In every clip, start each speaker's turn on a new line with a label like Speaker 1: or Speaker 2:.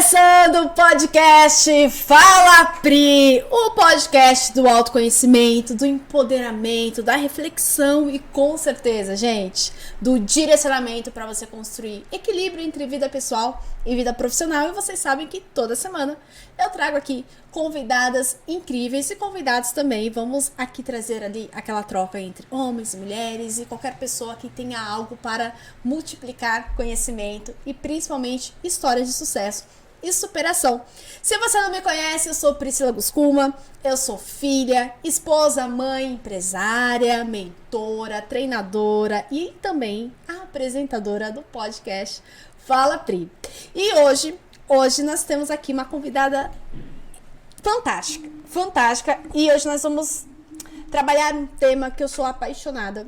Speaker 1: Começando o podcast Fala Pri, o podcast do autoconhecimento, do empoderamento, da reflexão e com certeza, gente, do direcionamento para você construir equilíbrio entre vida pessoal e vida profissional. E vocês sabem que toda semana eu trago aqui convidadas incríveis e convidados também. Vamos aqui trazer ali aquela troca entre homens e mulheres e qualquer pessoa que tenha algo para multiplicar conhecimento e principalmente histórias de sucesso e superação. Se você não me conhece, eu sou Priscila Guscuma, eu sou filha, esposa, mãe, empresária, mentora, treinadora e também a apresentadora do podcast Fala Pri. E hoje nós temos aqui uma convidada fantástica, e hoje nós vamos trabalhar um tema que eu sou apaixonada,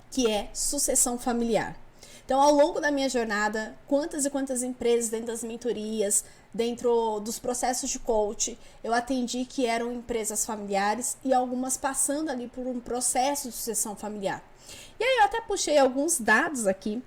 Speaker 1: que é sucessão familiar. Então, ao longo da minha jornada, quantas e quantas empresas dentro das mentorias, dentro dos processos de coach, eu atendi que eram empresas familiares e algumas passando ali por um processo de sucessão familiar. E aí eu até puxei alguns dados aqui,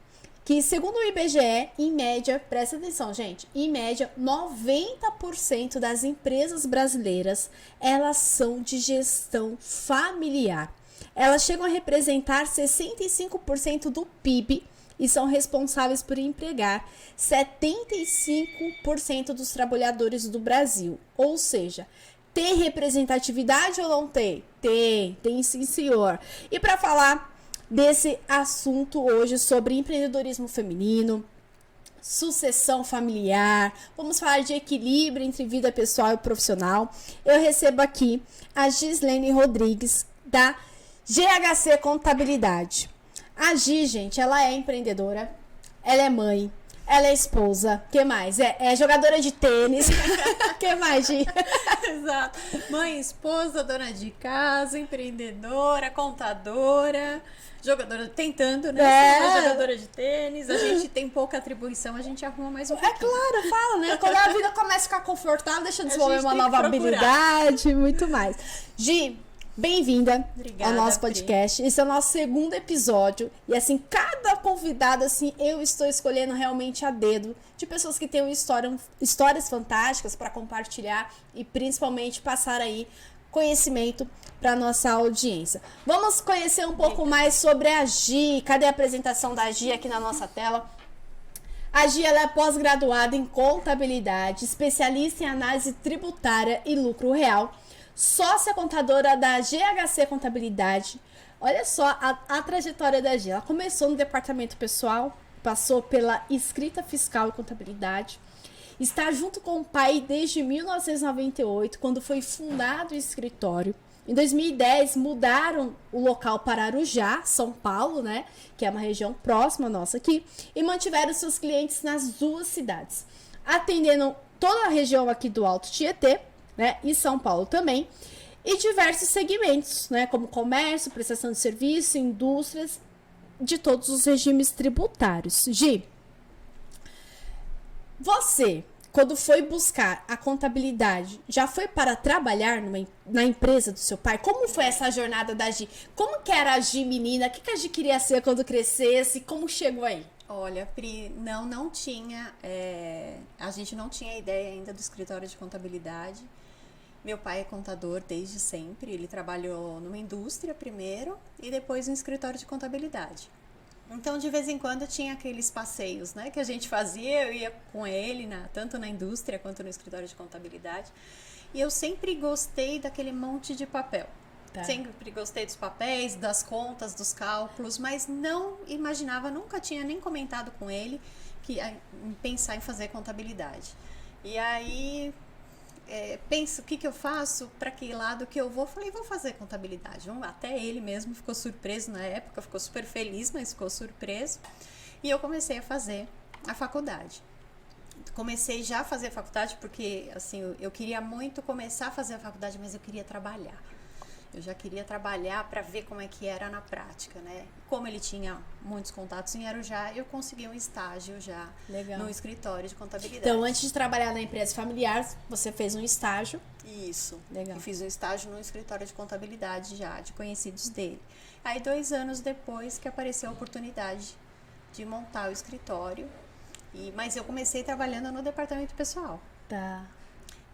Speaker 1: que segundo o IBGE, em média, presta atenção, gente, em média, 90% das empresas brasileiras, elas são de gestão familiar. Elas chegam a representar 65% do PIB e são responsáveis por empregar 75% dos trabalhadores do Brasil. Ou seja, tem representatividade ou não tem? Tem sim, senhor. E para falar desse assunto hoje sobre empreendedorismo feminino, sucessão familiar, vamos falar de equilíbrio entre vida pessoal e profissional, eu recebo aqui a Gislene Rodrigues, da GHC Contabilidade. A Gi, gente, ela é empreendedora, ela é mãe, ela é esposa, que mais? É jogadora de tênis, que mais, Gi?
Speaker 2: Exato. Mãe, esposa, dona de casa, empreendedora, contadora, jogadora, tentando, né? Jogadora de tênis, a gente tem pouca atribuição, a gente arruma mais um pouquinho.
Speaker 1: É claro, fala, né? Quando a vida começa a ficar confortável, deixa eu desenvolver uma nova habilidade e muito mais. Gi, bem-vinda ao nosso podcast. Pri. Esse é o nosso segundo episódio. E assim, cada convidado, assim, eu estou escolhendo realmente a dedo de pessoas que tenham histórias fantásticas para compartilhar e principalmente passar aí conhecimento para nossa audiência. Vamos conhecer um pouco mais sobre a Gi. Cadê a apresentação da Gi aqui na nossa tela? A Gi, ela é pós-graduada em contabilidade, especialista em análise tributária e lucro real, sócia contadora da GHC Contabilidade. Olha só a trajetória da Gi. Ela começou no departamento pessoal, passou pela escrita fiscal e contabilidade. Está junto com o pai desde 1998, quando foi fundado o escritório. Em 2010, mudaram o local para Arujá, São Paulo, né? Que é uma região próxima nossa aqui. E mantiveram seus clientes nas duas cidades, atendendo toda a região aqui do Alto Tietê, né, e São Paulo também, e diversos segmentos, né, como comércio, prestação de serviço, indústrias, de todos os regimes tributários. Gi, você, quando foi buscar a contabilidade, já foi para trabalhar na empresa do seu pai? Como foi essa jornada da Gi? Como que era a Gi menina? O que a Gi queria ser quando crescesse? Como chegou aí?
Speaker 2: Olha, Pri, não tinha, a gente não tinha ideia ainda do escritório de contabilidade. Meu pai é contador desde sempre, ele trabalhou numa indústria primeiro e depois no escritório de contabilidade. Então, de vez em quando, tinha aqueles passeios, né, que a gente fazia, eu ia com ele, tanto na indústria quanto no escritório de contabilidade. E eu sempre gostei daquele monte de papel. Tá. Sempre gostei dos papéis, das contas, dos cálculos, mas não imaginava, nunca tinha nem comentado com ele em pensar em fazer contabilidade. E aí, penso, o que eu faço, para que lado que eu vou? Falei, vou fazer contabilidade. Até ele mesmo ficou surpreso na época, ficou super feliz, mas ficou surpreso. E eu comecei a fazer a faculdade. Comecei já a fazer a faculdade porque, assim, eu queria muito começar a fazer a faculdade, mas eu queria trabalhar. Eu já queria trabalhar para ver como é que era na prática, né? Como ele tinha muitos contatos em Arujá, eu consegui um estágio já. Legal. No escritório de contabilidade.
Speaker 1: Então, antes de trabalhar na empresa familiar, você fez um estágio?
Speaker 2: Isso.
Speaker 1: Legal.
Speaker 2: Eu fiz um estágio no escritório de contabilidade já, de conhecidos dele. Aí, 2 anos depois que apareceu a oportunidade de montar o escritório, Mas eu comecei trabalhando no departamento pessoal.
Speaker 1: Tá.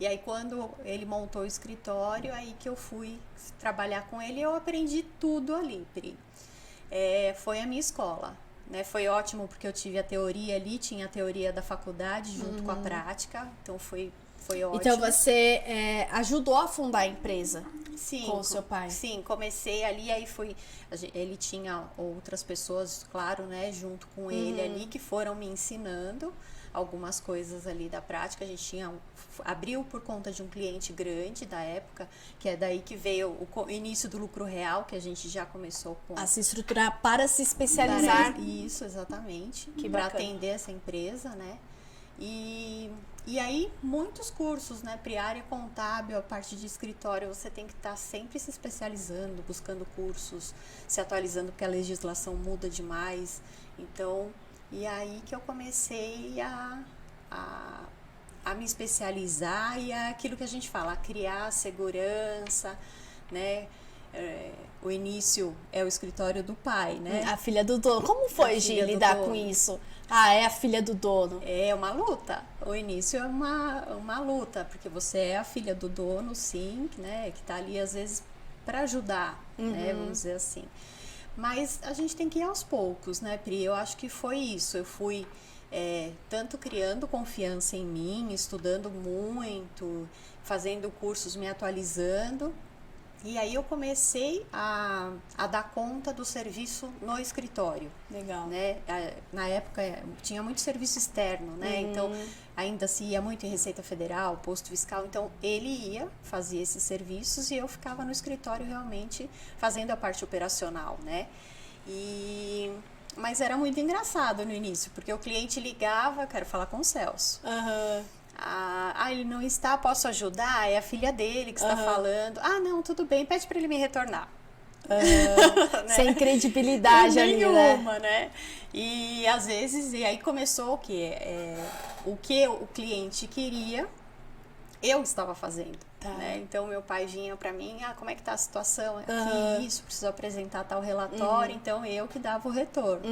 Speaker 2: E aí quando ele montou o escritório, aí que eu fui trabalhar com ele, eu aprendi tudo ali, Pri. Foi a minha escola, né? Foi ótimo porque eu tive a teoria ali, tinha a teoria da faculdade junto com a prática, então foi ótimo.
Speaker 1: Então você ajudou a fundar a empresa?
Speaker 2: Sim,
Speaker 1: com o seu pai?
Speaker 2: Sim, comecei ali, aí ele tinha outras pessoas, claro, né, junto com ele ali, que foram me ensinando algumas coisas ali da prática. A gente abriu por conta de um cliente grande da época, que é daí que veio o início do lucro real, que a gente já começou
Speaker 1: a se estruturar para se especializar.
Speaker 2: Isso, exatamente,
Speaker 1: para
Speaker 2: atender essa empresa, né? E aí, muitos cursos, né? Área contábil, a parte de escritório, você tem que estar sempre se especializando, buscando cursos, se atualizando, porque a legislação muda demais. Então, e aí que eu comecei a me especializar e aquilo que a gente fala, a criar segurança, né? O início é o escritório do pai, né?
Speaker 1: A filha do dono. Como foi, Gi, lidar com isso? É a filha do dono.
Speaker 2: É uma luta. O início é uma luta, porque você é a filha do dono, sim, né? Que tá ali, às vezes, para ajudar, né? Vamos dizer assim. Mas a gente tem que ir aos poucos, né, Pri? Eu acho que foi isso. Eu fui tanto criando confiança em mim, estudando muito, fazendo cursos, me atualizando. E aí eu comecei a dar conta do serviço no escritório.
Speaker 1: Legal.
Speaker 2: Né? Na época tinha muito serviço externo, né? Então ainda se ia muito em Receita Federal, posto fiscal. Então ele ia fazer esses serviços e eu ficava no escritório realmente fazendo a parte operacional, né? Mas era muito engraçado no início, porque o cliente ligava, quero falar com o Celso. Ele não está, posso ajudar? É a filha dele que está falando. Não, tudo bem, pede para ele me retornar.
Speaker 1: Né? Sem credibilidade ali,
Speaker 2: né? E às vezes, e aí começou o quê? O que o cliente queria, eu estava fazendo.
Speaker 1: Tá.
Speaker 2: Né? Então meu pai vinha para mim, como é que tá a situação aqui, isso, preciso apresentar tal relatório, então eu que dava o retorno.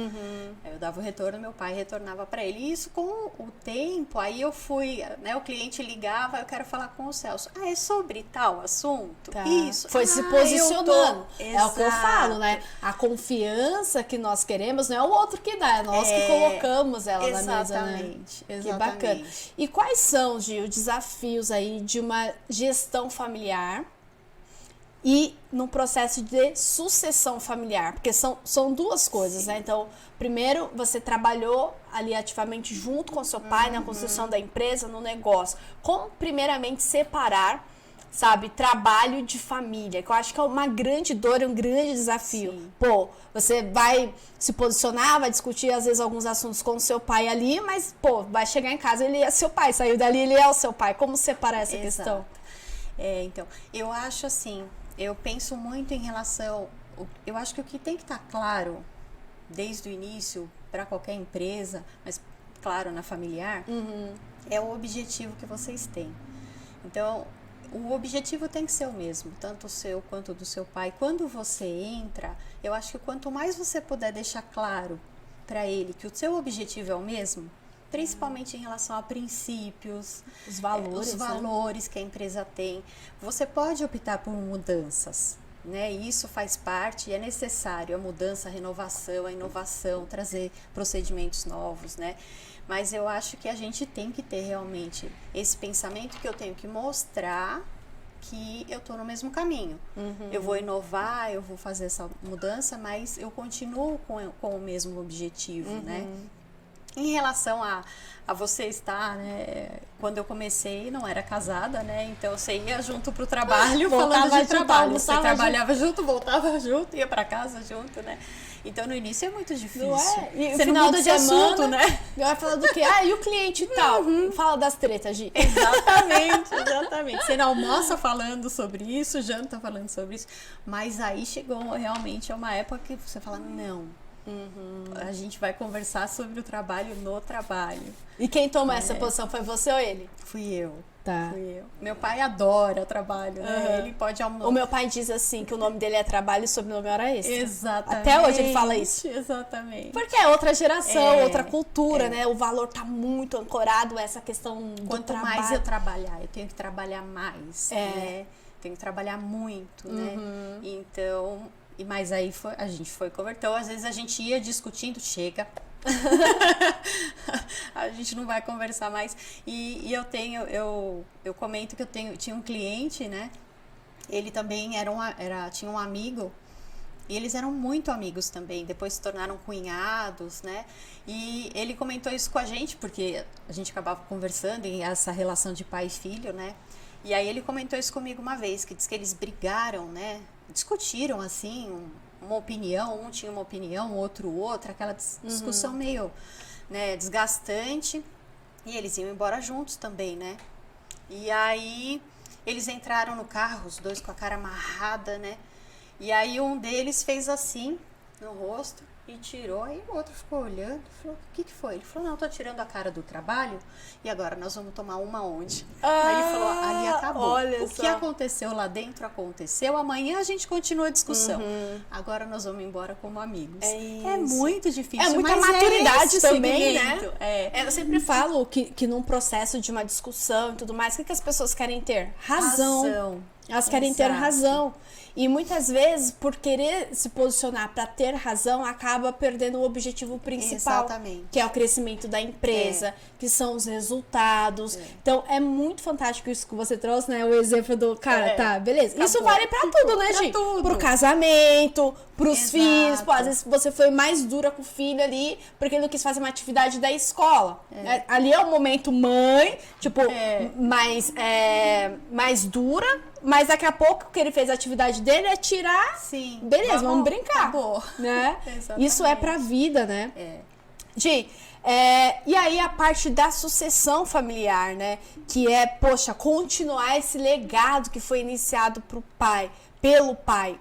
Speaker 2: Eu dava o retorno, meu pai retornava para ele. E isso com o tempo, aí eu fui, né, o cliente ligava, eu quero falar com o Celso. É sobre tal assunto?
Speaker 1: Tá.
Speaker 2: Isso.
Speaker 1: Foi se posicionando. É o que eu falo, né? A confiança que nós queremos não é o outro que dá, é nós que colocamos ela na mesa, né?
Speaker 2: Exatamente.
Speaker 1: Que bacana. E quais são, Gi, os desafios aí de uma gestão familiar e no processo de sucessão familiar? Porque são duas coisas, né? Então, primeiro, você trabalhou ali ativamente junto com seu pai na construção da empresa, no negócio. Como, primeiramente, separar, sabe, trabalho de família? Que eu acho que é uma grande dor, um grande desafio.
Speaker 2: Sim.
Speaker 1: Pô, você vai se posicionar, vai discutir, às vezes, alguns assuntos com o seu pai ali, mas, pô, vai chegar em casa, ele é seu pai, saiu dali, ele é o seu pai. Como separar essa questão?
Speaker 2: Então, eu acho assim, eu penso muito em relação, eu acho que o que tem que estar claro desde o início para qualquer empresa, mas claro, na familiar, é o objetivo que vocês têm. Então, o objetivo tem que ser o mesmo, tanto o seu quanto o do seu pai. Quando você entra, eu acho que quanto mais você puder deixar claro para ele que o seu objetivo é o mesmo, principalmente em relação a princípios, os valores que a empresa tem. Você pode optar por mudanças, né? Isso faz parte, é necessário a mudança, a renovação, a inovação, trazer procedimentos novos, né? Mas eu acho que a gente tem que ter realmente esse pensamento que eu tenho que mostrar que eu estou no mesmo caminho. Eu vou inovar, eu vou fazer essa mudança, mas eu continuo com o mesmo objetivo, né? Em relação a você estar, né? Quando eu comecei, não era casada, né? Então você ia junto pro trabalho, falando de trabalho. Você trabalhava junto, voltava junto, ia para casa junto, né? Então no início é muito difícil.
Speaker 1: Você não muda de assunto, né? Vai falar do quê? E o cliente e tal? Fala das tretas, Gi.
Speaker 2: Exatamente. Você não almoça falando sobre isso, janta falando sobre isso. Mas aí chegou realmente a uma época que você fala, não. A gente vai conversar sobre o trabalho no trabalho.
Speaker 1: E quem tomou essa posição foi você ou ele?
Speaker 2: Fui eu.
Speaker 1: Tá.
Speaker 2: Fui eu. Meu pai adora trabalho, né? Ele pode almoçar.
Speaker 1: O meu pai diz assim, que o nome dele é trabalho e sobrenome é hora extra.
Speaker 2: Exatamente.
Speaker 1: Até hoje ele fala isso.
Speaker 2: Exatamente.
Speaker 1: Porque é outra geração, outra cultura, né? O valor tá muito ancorado a essa questão do
Speaker 2: Quanto
Speaker 1: trabalho.
Speaker 2: mais eu trabalhar, eu tenho que trabalhar mais, né? Tenho que trabalhar muito, né? Então, mas aí a gente foi converteu. Às vezes a gente ia discutindo, chega. A gente não vai conversar mais. E eu comento que tinha um cliente, né? Ele também tinha um amigo. E eles eram muito amigos também, depois se tornaram cunhados, né? E ele comentou isso com a gente, porque a gente acabava conversando em essa relação de pai e filho, né? E aí ele comentou isso comigo uma vez, que diz que eles brigaram, né? Discutiram, assim, uma opinião, um tinha uma opinião, outro outra, aquela discussão meio, né, desgastante. E eles iam embora juntos também, né? E aí eles entraram no carro, os dois com a cara amarrada, né? E aí um deles fez assim no rosto e tirou, aí o outro ficou olhando, falou, o que foi? Ele falou, não, tô tirando a cara do trabalho e agora nós vamos tomar uma onde? Aí ele falou, ali acabou.
Speaker 1: Olha
Speaker 2: o que aconteceu lá dentro aconteceu, amanhã a gente continua a discussão. Agora nós vamos embora como amigos.
Speaker 1: É
Speaker 2: muito difícil,
Speaker 1: é muita
Speaker 2: mas
Speaker 1: maturidade
Speaker 2: esse
Speaker 1: também,
Speaker 2: segmento.
Speaker 1: né? Eu sempre falo que num processo de uma discussão e tudo mais, o que as pessoas querem ter? Razão. Elas querem ter razão. E muitas vezes, por querer se posicionar para ter razão, acaba perdendo o objetivo principal.
Speaker 2: Exatamente.
Speaker 1: Que é o crescimento da empresa, que são os resultados. Então, é muito fantástico isso que você trouxe, né? O exemplo do cara, tá, beleza.
Speaker 2: Acabou.
Speaker 1: Isso vale pra tudo, né,
Speaker 2: Pra
Speaker 1: gente?
Speaker 2: tudo.
Speaker 1: Pro casamento, pros
Speaker 2: Exato.
Speaker 1: filhos. Pô, às vezes você foi mais dura com o filho ali, porque ele não quis fazer uma atividade da escola. Ali é o momento mãe, tipo, mais dura. Mas daqui a pouco que ele fez a atividade dele é tirar.
Speaker 2: Sim.
Speaker 1: Beleza, vamos brincar.
Speaker 2: Acabou.
Speaker 1: Né?
Speaker 2: Exatamente.
Speaker 1: Isso é pra vida, né? Gi, e aí a parte da sucessão familiar, né? Que é, poxa, continuar esse legado que foi iniciado pelo pai.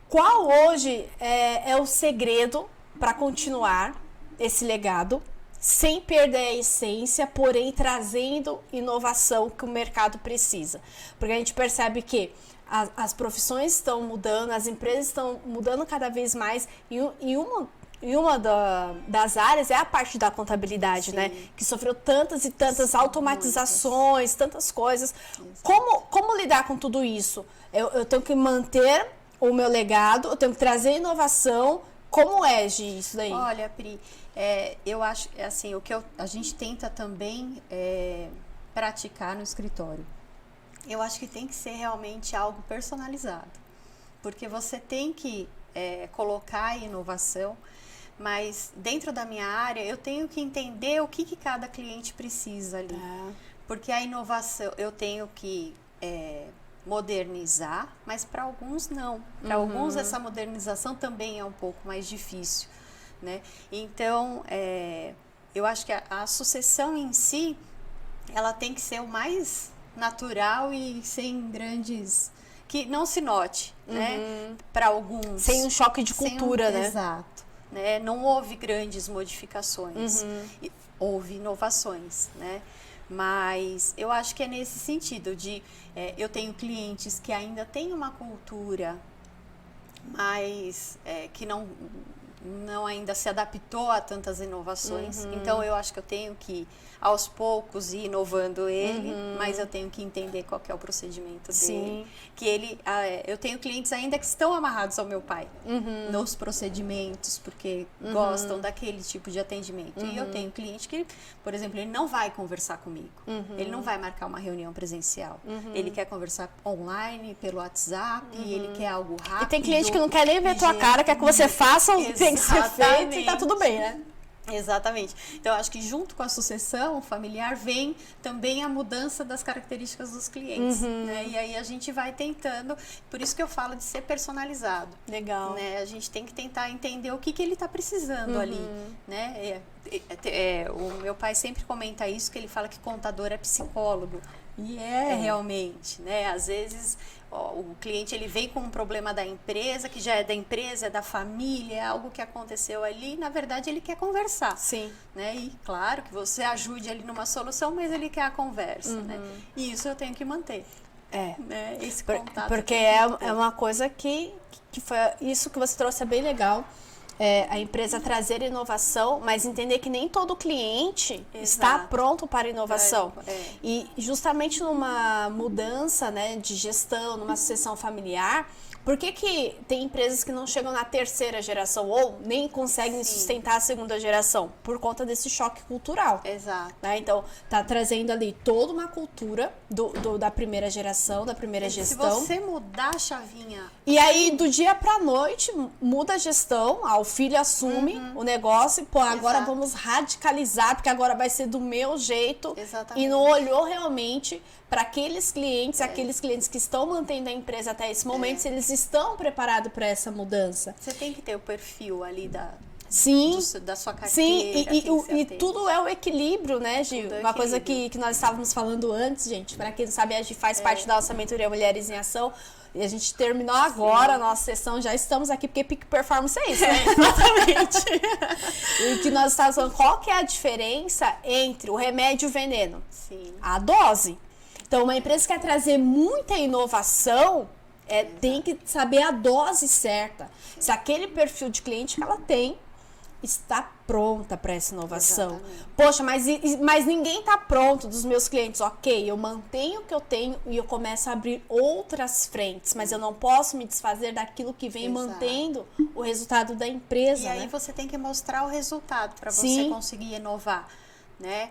Speaker 1: Qual hoje é o segredo para continuar esse legado? Sem perder a essência, porém trazendo inovação que o mercado precisa. Porque a gente percebe que as profissões estão mudando, as empresas estão mudando cada vez mais, e uma das áreas é a parte da contabilidade, né? Que sofreu tantas e tantas automatizações, tantas coisas. Como lidar com tudo isso? Eu tenho que manter o meu legado, eu tenho que trazer inovação. Como é, Gi, isso daí?
Speaker 2: Olha, Pri, eu acho, assim, o que a gente tenta também praticar no escritório. Eu acho que tem que ser realmente algo personalizado. Porque você tem que colocar a inovação, mas dentro da minha área eu tenho que entender o que cada cliente precisa ali. Porque a inovação eu tenho que modernizar, mas para alguns não. Para alguns essa modernização também é um pouco mais difícil, né? Então, eu acho que a sucessão em si, ela tem que ser o mais natural e sem grandes... que não se note, né? Para alguns.
Speaker 1: Sem um choque de cultura, né?
Speaker 2: Exato. Né? Não houve grandes modificações. Houve inovações, né? Mas eu acho que é nesse sentido de... eu tenho clientes que ainda têm uma cultura, mas que não ainda se adaptou a tantas inovações. Então, eu acho que eu tenho que, aos poucos, ir inovando ele, mas eu tenho que entender qual que é o procedimento dele. Que eu tenho clientes ainda que estão amarrados ao meu pai, nos procedimentos, porque gostam daquele tipo de atendimento. E eu tenho cliente que, por exemplo, ele não vai conversar comigo. Ele não vai marcar uma reunião presencial. Ele quer conversar online, pelo WhatsApp, ele quer algo rápido.
Speaker 1: E tem cliente que não quer nem ver tua cara, quer que você faça o que tem que ser feito e tá tudo bem, né?
Speaker 2: Exatamente. Então, eu acho que junto com a sucessão familiar vem também a mudança das características dos clientes, né? E aí a gente vai tentando, por isso que eu falo de ser personalizado.
Speaker 1: Legal.
Speaker 2: Né? A gente tem que tentar entender o que ele está precisando ali, né? O meu pai sempre comenta isso, que ele fala que contador é psicólogo. E realmente, né? Às vezes o cliente ele vem com um problema da empresa, que já é da empresa, é da família, é algo que aconteceu ali, na verdade ele quer conversar.
Speaker 1: Sim.
Speaker 2: Né? E claro que você ajude ali numa solução, mas ele quer a conversa, né? E isso eu tenho que manter. Né? Esse contato.
Speaker 1: Porque é uma coisa que foi isso que você trouxe, é bem legal. A empresa trazer inovação, mas entender que nem todo cliente está pronto para inovação. E justamente numa mudança, né, de gestão, numa sucessão familiar, por que tem empresas que não chegam na terceira geração ou nem conseguem sustentar a segunda geração? Por conta desse choque cultural.
Speaker 2: Exato.
Speaker 1: Né? Então, tá trazendo ali toda uma cultura da primeira geração, da primeira gestão.
Speaker 2: Se você mudar a chavinha...
Speaker 1: E aí, do dia pra noite, muda a gestão, o filho assume o negócio e, agora vamos radicalizar, porque agora vai ser do meu jeito.
Speaker 2: Exatamente.
Speaker 1: E não olhou realmente para aqueles clientes que estão mantendo a empresa até esse momento, se eles estão preparados para essa mudança.
Speaker 2: Você tem que ter o perfil ali da sua carteira.
Speaker 1: Sim, e tudo é o equilíbrio, né, Gil? Uma coisa que nós estávamos falando antes, gente, para quem não sabe, a gente faz parte da nossa mentoria Mulheres em Ação. E a gente terminou agora a nossa sessão, já estamos aqui, porque Peak Performance é isso, né? Exatamente. E que nós estávamos falando, qual que é a diferença entre o remédio e o veneno?
Speaker 2: Sim.
Speaker 1: A dose. Então, uma empresa que quer trazer muita inovação, tem que saber a dose certa. Se aquele perfil de cliente que ela tem está pronta para essa inovação.
Speaker 2: Exatamente.
Speaker 1: Poxa, mas ninguém está pronto dos meus clientes. Ok, eu mantenho o que eu tenho e eu começo a abrir outras frentes, mas eu não posso me desfazer daquilo que vem mantendo o resultado da empresa.
Speaker 2: E aí você tem que mostrar o resultado para você conseguir inovar, né?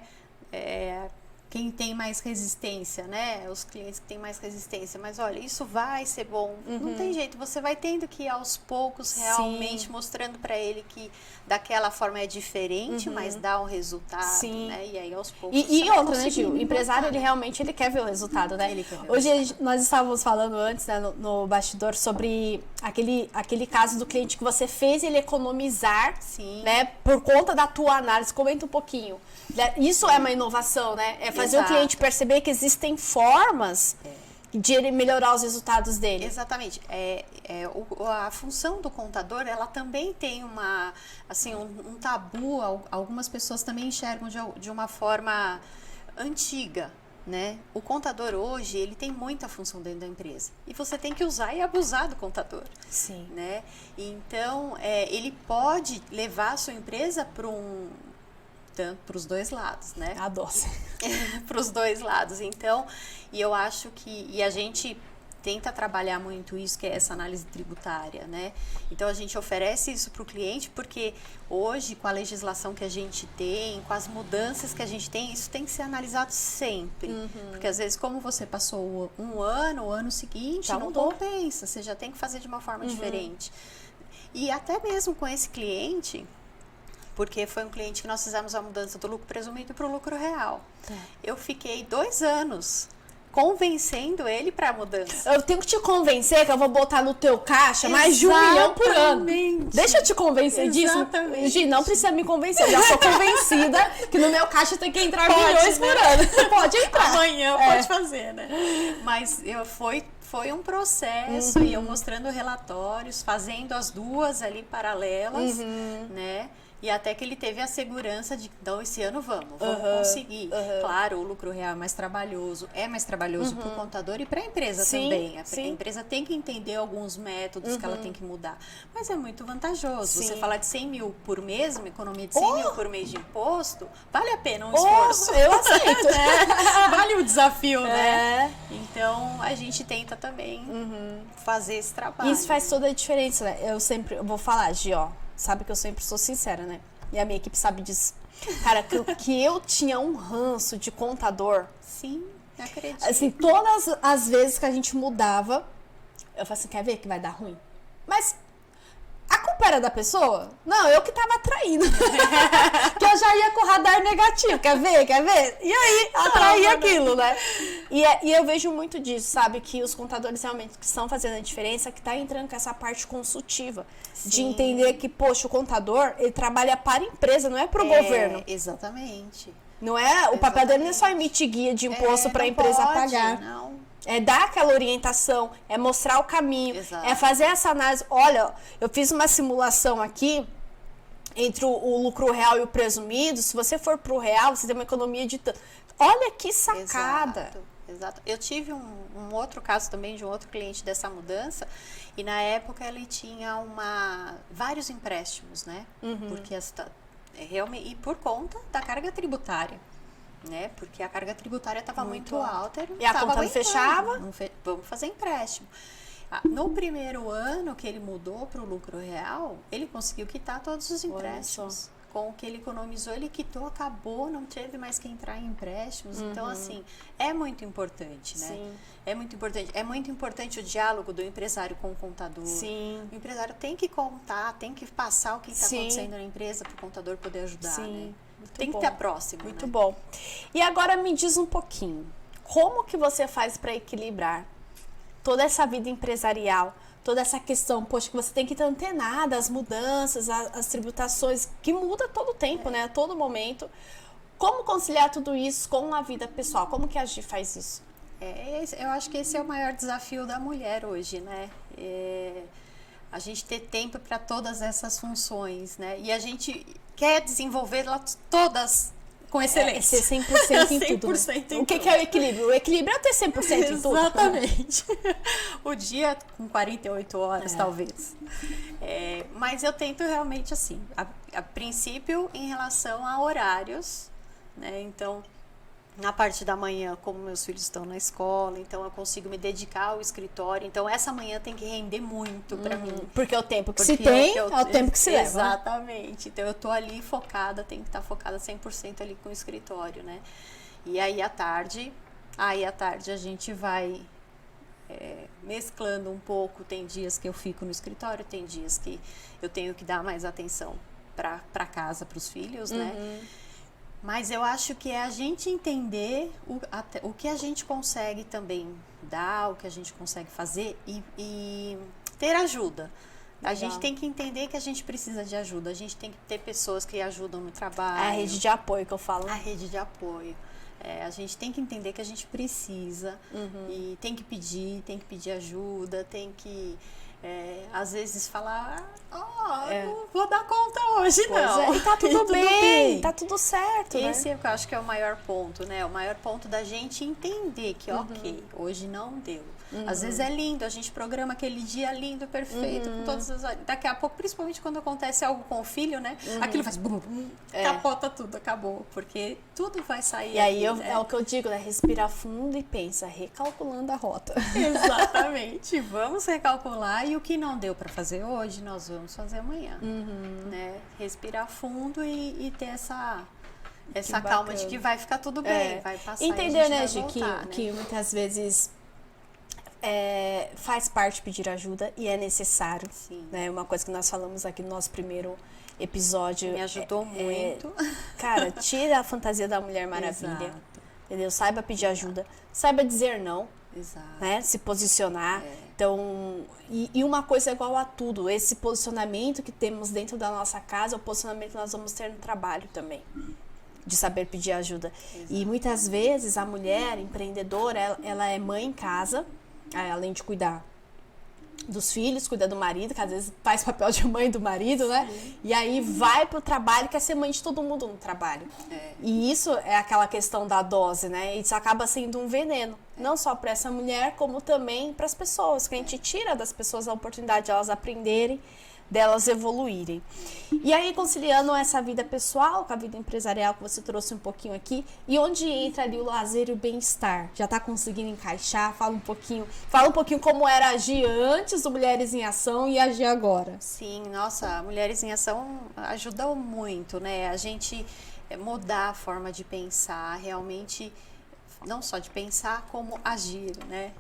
Speaker 2: Quem tem mais resistência, né? Os clientes que têm mais resistência. Mas olha, isso vai ser bom. Não tem jeito. Você vai tendo que ir aos poucos realmente mostrando para ele que daquela forma é diferente, mas dá um resultado, né? E aí aos poucos.
Speaker 1: E outra, né, Gil? O empresário, ele realmente quer ver o resultado, né?
Speaker 2: Ele quer ver
Speaker 1: Hoje nós estávamos falando antes, né, no bastidor, sobre aquele caso do cliente que você fez ele economizar, né? Por conta da tua análise. Comenta um pouquinho. Isso é uma inovação, né? É fazer o cliente perceber que existem formas de ele melhorar os resultados dele.
Speaker 2: Exatamente. A função do contador, ela também tem um tabu. Algumas pessoas também enxergam de uma forma antiga, né? O contador hoje, ele tem muita função dentro da empresa. E você tem que usar e abusar do contador.
Speaker 1: Sim.
Speaker 2: Né? Então, ele pode levar a sua empresa para os dois lados, né?
Speaker 1: A dose.
Speaker 2: Para os dois lados. Então, e eu acho que... E a gente tenta trabalhar muito isso, que é essa análise tributária, né? Então, a gente oferece isso para o cliente, porque hoje, com a legislação que a gente tem, com as mudanças que a gente tem, isso tem que ser analisado sempre. Porque, às vezes, como você passou o ano seguinte,
Speaker 1: já
Speaker 2: não
Speaker 1: mudou.
Speaker 2: compensa. Você já tem que fazer de uma forma diferente. E até mesmo com esse cliente... Porque foi um cliente que nós fizemos a mudança do lucro presumido para o lucro real. Eu fiquei 2 anos convencendo ele para a mudança.
Speaker 1: Eu tenho que te convencer que eu vou botar no teu caixa mais de 1 milhão por ano. Deixa eu te convencer disso. Gi, não precisa me convencer. Eu já sou convencida que no meu caixa tem que entrar milhões por ano. Pode entrar.
Speaker 2: Amanhã pode fazer, né? Mas foi um processo e eu mostrando relatórios, fazendo as duas ali paralelas, né? E até que ele teve a segurança de, então, esse ano vamos conseguir. Claro, o lucro real é mais trabalhoso para o contador e para a empresa também. A empresa tem que entender alguns métodos que ela tem que mudar. Mas é muito vantajoso. Você falar de 100 mil por mês, uma economia de 100 mil por mês de imposto, vale a pena um esforço.
Speaker 1: Eu aceito.
Speaker 2: Vale o desafio, né? Então, a gente tenta também fazer esse trabalho.
Speaker 1: Isso faz toda a diferença, né? Eu vou falar, Gi, sabe que eu sempre sou sincera, né? E a minha equipe sabe disso. Cara, que eu tinha um ranço de contador.
Speaker 2: Sim, acredito.
Speaker 1: Assim, todas as vezes que a gente mudava, eu falei assim, quer ver que vai dar ruim? Mas a culpa era da pessoa? Não, eu que tava atraindo. Que eu já ia com o radar negativo, quer ver? E aí, atrair aquilo, né? E eu vejo muito disso, sabe? Que os contadores realmente que estão fazendo a diferença, que tá entrando com essa parte consultiva. De entender que, poxa, o contador, ele trabalha para a empresa, não é para o governo.
Speaker 2: Exatamente.
Speaker 1: Não é? O papel dele não é só emitir guia de imposto para a empresa pagar. É dar aquela orientação, é mostrar o caminho,
Speaker 2: Exato.
Speaker 1: é fazer essa análise. Olha, eu fiz uma simulação aqui entre o lucro real e o presumido. Se você for pro real, você tem uma economia de tanto. Olha que sacada.
Speaker 2: Exato. Eu tive um outro caso também de um outro cliente dessa mudança, e na época ele tinha vários empréstimos, né? Porque realmente, e por conta da carga tributária. Né? Porque a carga tributária estava muito alta.
Speaker 1: E a conta não fechava?
Speaker 2: Vamos fazer empréstimo. No primeiro ano que ele mudou para o lucro real, ele conseguiu quitar todos os empréstimos. Com o que ele economizou, ele quitou, acabou, não teve mais que entrar em empréstimos. Então, assim, é muito importante, né?
Speaker 1: Sim.
Speaker 2: É muito importante. É muito importante o diálogo do empresário com o contador.
Speaker 1: Sim.
Speaker 2: O empresário tem que contar, tem que passar o que está acontecendo na empresa para o contador poder ajudar, né? Tem que estar próximo.
Speaker 1: Muito
Speaker 2: né?
Speaker 1: bom. E agora me diz um pouquinho, como que você faz para equilibrar toda essa vida empresarial, toda essa questão, poxa, que você tem que estar antenada, as mudanças, as tributações, que muda todo o tempo, né? A todo momento. Como conciliar tudo isso com a vida pessoal? Como que a Gi faz isso?
Speaker 2: Eu acho que esse é o maior desafio da mulher hoje, né? A gente ter tempo para todas essas funções, né? E a gente quer desenvolvê-las todas com excelência.
Speaker 1: Ser 100% em tudo.
Speaker 2: 100%
Speaker 1: né?
Speaker 2: em
Speaker 1: O que é o equilíbrio? O equilíbrio é ter 100% em tudo.
Speaker 2: Exatamente. O dia com 48 horas, talvez. Mas eu tento realmente assim, a princípio em relação a horários, né? Então, na parte da manhã, como meus filhos estão na escola, então eu consigo me dedicar ao escritório. Então, essa manhã tem que render muito para mim.
Speaker 1: Porque é o tempo que se tem, é o tempo que se leva.
Speaker 2: Exatamente. Então, eu tô ali focada, tenho que estar focada 100% ali com o escritório, né? E aí, à tarde a gente vai mesclando um pouco. Tem dias que eu fico no escritório, tem dias que eu tenho que dar mais atenção para casa, para os filhos, né? Mas eu acho que é a gente entender o que a gente consegue também dar, o que a gente consegue fazer e ter ajuda. A gente tem que entender que a gente precisa de ajuda. A gente tem que ter pessoas que ajudam no trabalho.
Speaker 1: É a rede de apoio que eu falo.
Speaker 2: A rede de apoio. A gente tem que entender que a gente precisa e tem que pedir ajuda, tem que... às vezes falar, não vou dar conta hoje, não.
Speaker 1: E tá tudo bem, tá tudo certo,
Speaker 2: Esse eu acho que é o maior ponto, né? O maior ponto da gente entender que, ok, hoje não deu. Às vezes é lindo, a gente programa aquele dia lindo, perfeito, com todas as... Daqui a pouco, principalmente quando acontece algo com o filho, né? Aquilo faz bum, capota tudo, acabou. Porque tudo vai sair.
Speaker 1: E aí
Speaker 2: né?
Speaker 1: é o que eu digo, né? Respira fundo e pensa, recalculando a rota.
Speaker 2: Exatamente. Vamos recalcular e o que não deu para fazer hoje, nós vamos fazer amanhã. Né? Respirar fundo e ter essa calma de que vai ficar tudo bem, vai passar.
Speaker 1: Entender, né,
Speaker 2: Gi,
Speaker 1: que muitas vezes faz parte pedir ajuda e é necessário.
Speaker 2: Sim.
Speaker 1: Né? Uma coisa que nós falamos aqui no nosso primeiro episódio.
Speaker 2: Me ajudou muito.
Speaker 1: Cara, tira a fantasia da Mulher Maravilha.
Speaker 2: Exato.
Speaker 1: Entendeu? Saiba pedir ajuda. Saiba dizer não.
Speaker 2: Exato.
Speaker 1: Né? Se posicionar. Então, e uma coisa é igual a tudo. Esse posicionamento que temos dentro da nossa casa, é o posicionamento que nós vamos ter no trabalho também. De saber pedir ajuda. Exato. E muitas vezes a mulher empreendedora, ela é mãe em casa, além de cuidar dos filhos, cuida do marido, que às vezes faz papel de mãe do marido, né? E aí vai pro trabalho, quer ser mãe de todo mundo no trabalho. E isso é aquela questão da dose, né? Isso acaba sendo um veneno. Não só para essa mulher, como também para as pessoas, que a gente tira das pessoas a oportunidade de elas aprenderem, delas evoluírem. E aí, conciliando essa vida pessoal com a vida empresarial que você trouxe um pouquinho aqui, e onde entra ali o lazer e o bem-estar? Já tá conseguindo encaixar? Fala um pouquinho como era agir antes do Mulheres em Ação e agir agora.
Speaker 2: Sim, nossa, Mulheres em Ação ajudou muito, né? A gente mudar a forma de pensar, realmente, não só de pensar, como agir, né?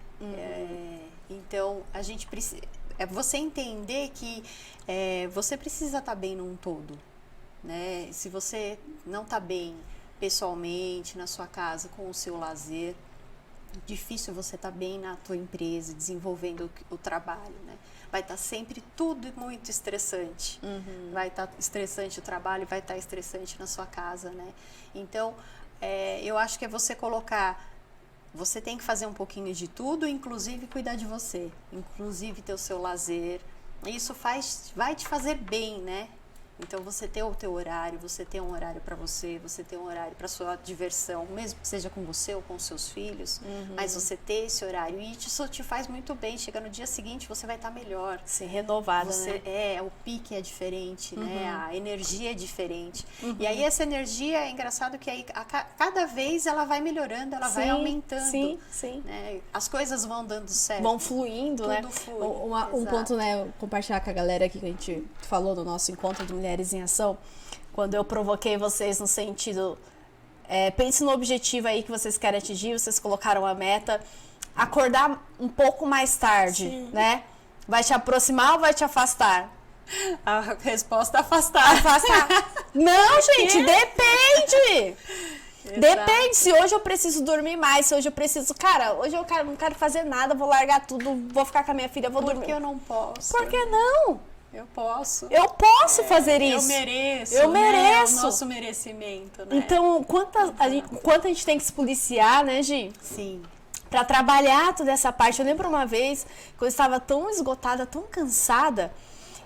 Speaker 2: Então, a gente precisa... você entender que você precisa estar bem num todo, né? Se você não está bem pessoalmente, na sua casa, com o seu lazer, difícil você estar bem na tua empresa, desenvolvendo o trabalho, né? Vai estar sempre tudo muito estressante. Vai estar estressante o trabalho, vai estar estressante na sua casa, né? Então, eu acho que é você colocar você tem que fazer um pouquinho de tudo, inclusive cuidar de você, inclusive ter o seu lazer. Isso vai te fazer bem, né? Então, você ter o teu horário, você ter um horário para você ter um horário para sua diversão, mesmo que seja com você ou com seus filhos, mas você ter esse horário, e isso te faz muito bem. Chega no dia seguinte, você vai estar melhor.
Speaker 1: Ser renovada, né?
Speaker 2: O pique é diferente, né? A energia é diferente. E aí, essa energia, é engraçado que aí, cada vez ela vai melhorando, ela vai aumentando.
Speaker 1: Sim.
Speaker 2: Né? As coisas vão dando certo.
Speaker 1: Vão fluindo,
Speaker 2: Tudo
Speaker 1: né?
Speaker 2: flui.
Speaker 1: Um ponto, né? Compartilhar com a galera aqui que a gente falou no nosso encontro de Mulheres em Ação, quando eu provoquei vocês no sentido, pense no objetivo aí que vocês querem atingir, vocês colocaram a meta, acordar um pouco mais tarde, né? Vai te aproximar ou vai te afastar?
Speaker 2: A resposta é afastar.
Speaker 1: Não, gente, depende! Depende, se hoje eu preciso dormir mais, se hoje eu preciso... Cara, hoje eu não quero fazer nada, vou largar tudo, vou ficar com a minha filha, vou dormir.
Speaker 2: Por que eu não posso?
Speaker 1: Por que não?
Speaker 2: Eu posso.
Speaker 1: Eu posso fazer isso.
Speaker 2: Eu mereço.
Speaker 1: Né?
Speaker 2: O nosso merecimento, né?
Speaker 1: Então, quanto a gente tem que se policiar, né, Gi?
Speaker 2: Sim.
Speaker 1: Pra trabalhar toda essa parte. Eu lembro uma vez que eu estava tão esgotada, tão cansada,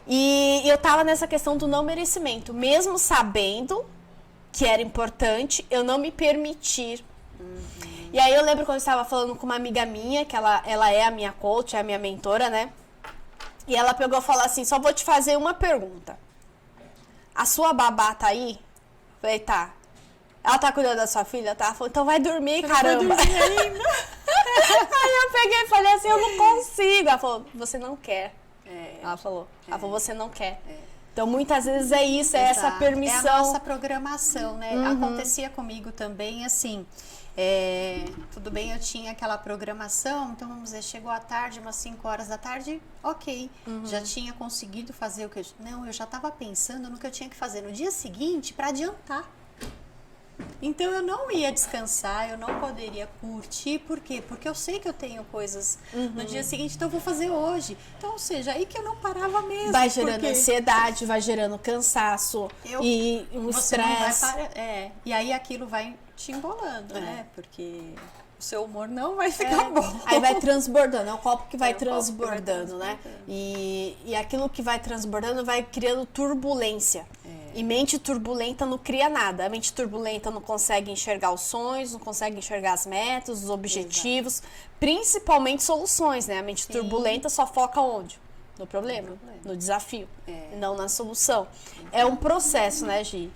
Speaker 1: e eu tava nessa questão do não merecimento. Mesmo sabendo que era importante, eu não me permitir. E aí eu lembro quando eu estava falando com uma amiga minha, que ela é a minha coach, é a minha mentora, né? E ela pegou e falou assim, só vou te fazer uma pergunta. A sua babá tá aí? Falei, tá. Ela tá cuidando da sua filha? Tá? Ela falou, então vai dormir, caramba.
Speaker 2: Vai dormir ainda.
Speaker 1: Aí eu peguei e falei assim, eu não consigo. Ela falou, você não quer. Ela falou, você não quer. Então, muitas vezes é isso, essa permissão.
Speaker 2: É a nossa programação, né? Acontecia comigo também, assim... tudo bem, eu tinha aquela programação, então vamos dizer, chegou à tarde, umas 5 horas da tarde, ok, já tinha conseguido fazer o que eu já estava pensando no que eu tinha que fazer no dia seguinte para adiantar. Então eu não ia descansar, eu não poderia curtir, por quê? Porque eu sei que eu tenho coisas no dia seguinte, então eu vou fazer hoje. Então, ou seja, aí que eu não parava mesmo.
Speaker 1: Vai gerando ansiedade, vai gerando cansaço e um estresse.
Speaker 2: E aí aquilo vai te embolando, né? Porque o seu humor não vai ficar bom.
Speaker 1: Aí vai transbordando, é o copo que vai transbordando, né? E aquilo que vai transbordando vai criando turbulência. E mente turbulenta não cria nada. A mente turbulenta não consegue enxergar os sonhos, não consegue enxergar as metas, os objetivos, principalmente soluções, né? A mente turbulenta só foca onde? No problema, no desafio, não na solução. É um processo, né, Gi?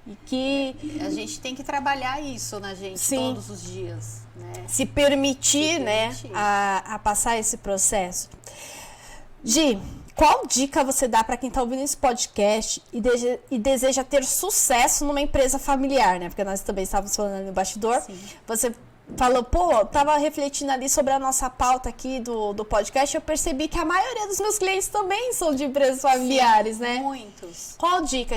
Speaker 1: E que
Speaker 2: a gente tem que trabalhar isso na gente todos os dias, né?
Speaker 1: Se permitir, né, a passar esse processo. Gi, qual dica você dá para quem está ouvindo esse podcast e deseja ter sucesso numa empresa familiar, né? Porque nós também estávamos falando no bastidor.
Speaker 2: Sim.
Speaker 1: Você falou, pô, tava refletindo ali sobre a nossa pauta aqui do podcast, eu percebi que a maioria dos meus clientes também são de empresas familiares, né?
Speaker 2: Muitos.
Speaker 1: Qual dica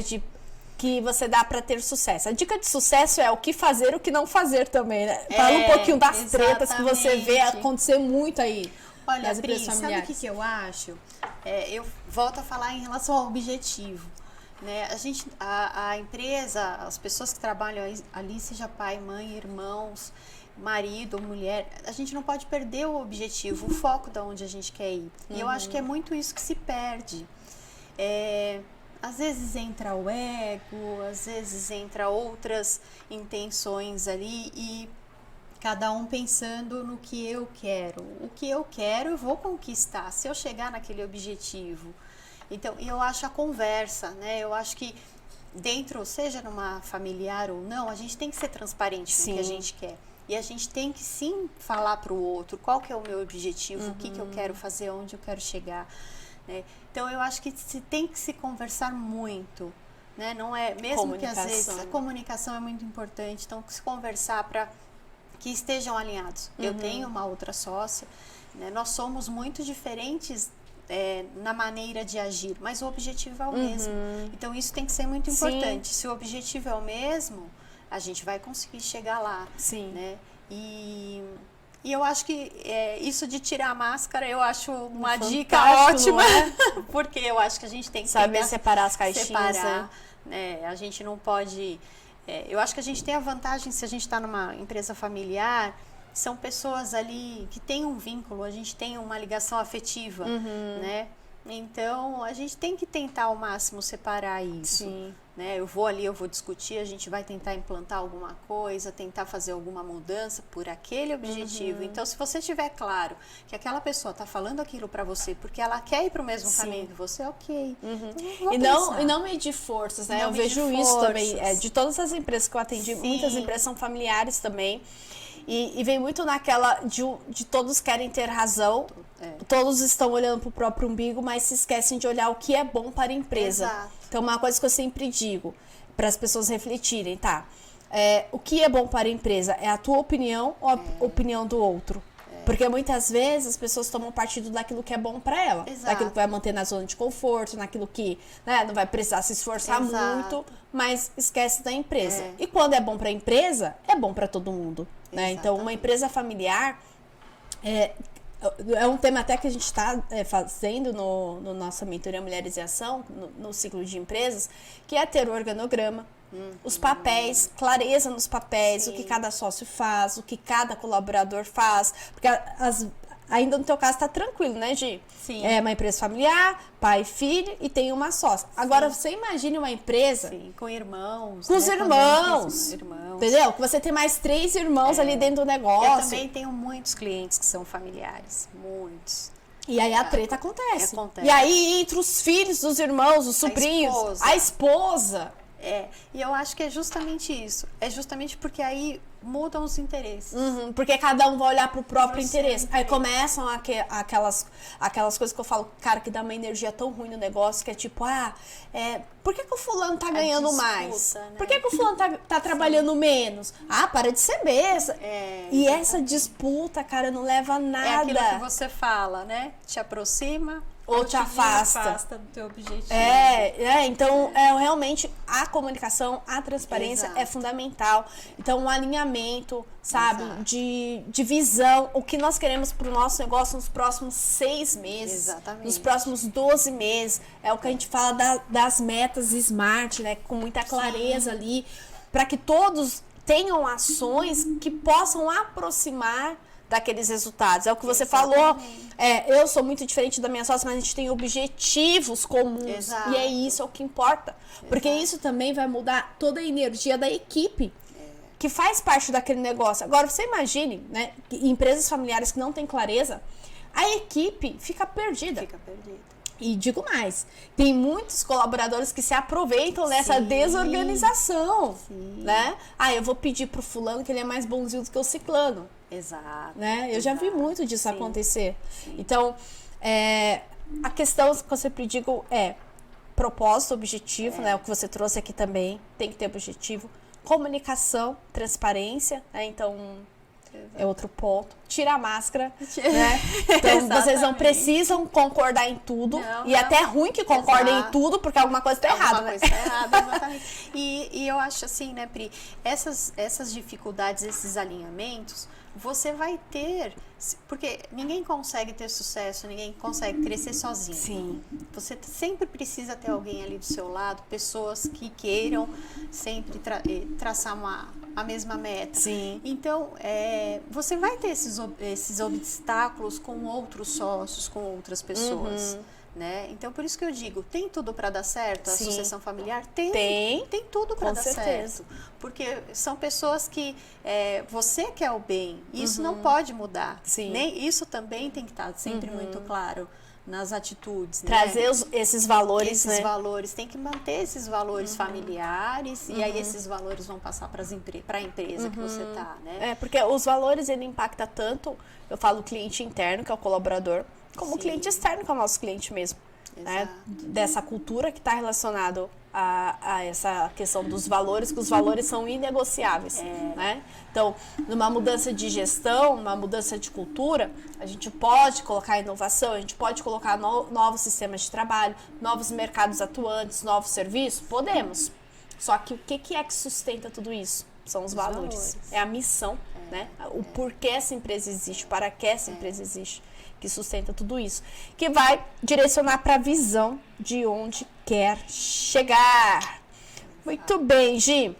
Speaker 1: que você dá para ter sucesso? A dica de sucesso é o que fazer, o que não fazer também, né? Fala um pouquinho das tretas que você vê acontecer muito aí.
Speaker 2: Olha, Pri, sabe o que eu acho? Eu volto a falar em relação ao objetivo. Né? A empresa, as pessoas que trabalham ali, seja pai, mãe, irmãos, marido ou mulher, a gente não pode perder o objetivo, o foco de onde a gente quer ir. E eu acho que é muito isso que se perde. Às vezes entra o ego, às vezes entra outras intenções ali e cada um pensando no que eu quero. O que eu quero eu vou conquistar, se eu chegar naquele objetivo. Então, eu acho a conversa, né? Eu acho que dentro, seja numa familiar ou não, a gente tem que ser transparente no que a gente quer. E a gente tem que sim falar para o outro qual que é o meu objetivo, o que eu quero fazer, onde eu quero chegar. Né? Então, eu acho que tem que se conversar muito. Né? Não é, mesmo que às vezes a comunicação é muito importante, então se conversar para que estejam alinhados. Eu tenho uma outra sócia, né? Nós somos muito diferentes na maneira de agir, mas o objetivo é o mesmo. Então isso tem que ser muito importante. Se o objetivo é o mesmo, a gente vai conseguir chegar lá. Né? E eu acho que isso de tirar a máscara, eu acho uma dica ótima, porque eu acho que a gente tem que
Speaker 1: saber separar as caixinhas.
Speaker 2: Né? A gente não pode... eu acho que a gente tem a vantagem, se a gente está numa empresa familiar, são pessoas ali que têm um vínculo, a gente tem uma ligação afetiva, né? Então, a gente tem que tentar ao máximo separar isso.
Speaker 1: Sim.
Speaker 2: Né? Eu vou ali, eu vou discutir, a gente vai tentar implantar alguma coisa, tentar fazer alguma mudança por aquele objetivo. Então, se você tiver claro que aquela pessoa está falando aquilo para você porque ela quer ir para o mesmo caminho que você, ok.
Speaker 1: Então, e não medir forças, né? Eu vejo isso também, de todas as empresas que eu atendi, muitas empresas são familiares também. E vem muito naquela de todos querem ter razão, todos estão olhando para o próprio umbigo, mas se esquecem de olhar o que é bom para a empresa.
Speaker 2: Exato.
Speaker 1: Então, uma coisa que eu sempre digo, para as pessoas refletirem, tá? O que é bom para a empresa? É a tua opinião ou a opinião do outro? Porque muitas vezes as pessoas tomam partido daquilo que é bom para ela.
Speaker 2: Exato.
Speaker 1: Daquilo que vai manter na zona de conforto, naquilo que, né, não vai precisar se esforçar muito, mas esquece da empresa. E quando é bom para a empresa, é bom para todo mundo. Né? Então, uma empresa familiar é um tema até que a gente está fazendo no nossa mentoria Mulheres em Ação, no ciclo de empresas, que é ter o organograma, os papéis, clareza nos papéis, o que cada sócio faz, o que cada colaborador faz, porque ainda no teu caso tá tranquilo, né, Gi?
Speaker 2: Sim.
Speaker 1: É uma empresa familiar, pai, filho e tem uma sócia. Agora, você imagine uma empresa...
Speaker 2: Sim, com irmãos.
Speaker 1: Com os irmãos. Entendeu? Que você tem mais 3 irmãos ali dentro do negócio.
Speaker 2: Eu também tenho muitos clientes que são familiares. Muitos.
Speaker 1: E aí a treta acontece. E aí, entre os filhos dos irmãos, os sobrinhos, a esposa...
Speaker 2: E eu acho que é justamente isso. É justamente porque aí mudam os interesses.
Speaker 1: Porque cada um vai olhar pro próprio interesse. Aí começam aquelas coisas que eu falo, cara, que dá uma energia tão ruim no negócio, que é tipo, por que o fulano tá ganhando disputa, mais? Né? Por que o fulano tá trabalhando menos? Para de ser besta. E essa disputa, cara, não leva a nada.
Speaker 2: É aquilo que você fala, né? Te aproxima
Speaker 1: ou te afasta
Speaker 2: do teu objetivo.
Speaker 1: Então, realmente, a comunicação, a transparência é fundamental. Então, um alinhamento, sabe, de visão, o que nós queremos para o nosso negócio nos próximos 6 meses, nos próximos 12 meses, é o que a gente fala das metas SMART, né, com muita clareza ali, para que todos tenham ações que possam aproximar daqueles resultados. É o que você falou. Eu sou muito diferente da minha sócia, mas a gente tem objetivos comuns. E é isso, é o que importa. Porque isso também vai mudar toda a energia da equipe que faz parte daquele negócio. Agora, você imagine, né, empresas familiares que não têm clareza, a equipe fica perdida. E digo mais, tem muitos colaboradores que se aproveitam dessa desorganização, né? Eu vou pedir pro fulano que ele é mais bonzinho do que o ciclano.
Speaker 2: Exato.
Speaker 1: Né? Eu já vi muito disso acontecer. Então, a questão que eu sempre digo é propósito, objetivo, né? O que você trouxe aqui também, tem que ter objetivo. Comunicação, transparência, né? Então... é outro ponto. Tira a máscara, né? Então, vocês não precisam concordar em tudo. E até é ruim que concordem em tudo, porque alguma coisa está errada, né?
Speaker 2: Exatamente. E eu acho assim, né, Pri? Essas dificuldades, esses alinhamentos, você vai ter... Porque ninguém consegue ter sucesso, ninguém consegue crescer sozinho.
Speaker 1: Sim.
Speaker 2: Você sempre precisa ter alguém ali do seu lado, pessoas que queiram sempre traçar a mesma meta.
Speaker 1: Sim.
Speaker 2: Então, você vai ter esses obstáculos com outros sócios, com outras pessoas. Né? Então, por isso que eu digo, tem tudo para dar certo? A sucessão familiar tem tudo para dar certo. Porque são pessoas que você quer o bem, e isso não pode mudar. Nem, isso também tem que estar sempre muito claro nas atitudes.
Speaker 1: Trazer esses valores,
Speaker 2: esses valores, tem que manter esses valores familiares, e aí esses valores vão passar para a empresa que você está, né?
Speaker 1: Porque os valores, ele impacta tanto, eu falo cliente interno, que é o colaborador, como o cliente externo, que é o nosso cliente mesmo. Né? Dessa cultura que está relacionado a essa questão dos valores, que os valores são inegociáveis. Né? Então, numa mudança de gestão, numa mudança de cultura, a gente pode colocar inovação, a gente pode colocar novos sistemas de trabalho, novos mercados atuantes, novos serviços? Podemos. Só que o que é que sustenta tudo isso? São os valores. É a missão, né? O porquê essa empresa existe, para que essa empresa existe, que sustenta tudo isso, que vai direcionar para a visão de onde quer chegar. Muito bem, Gi.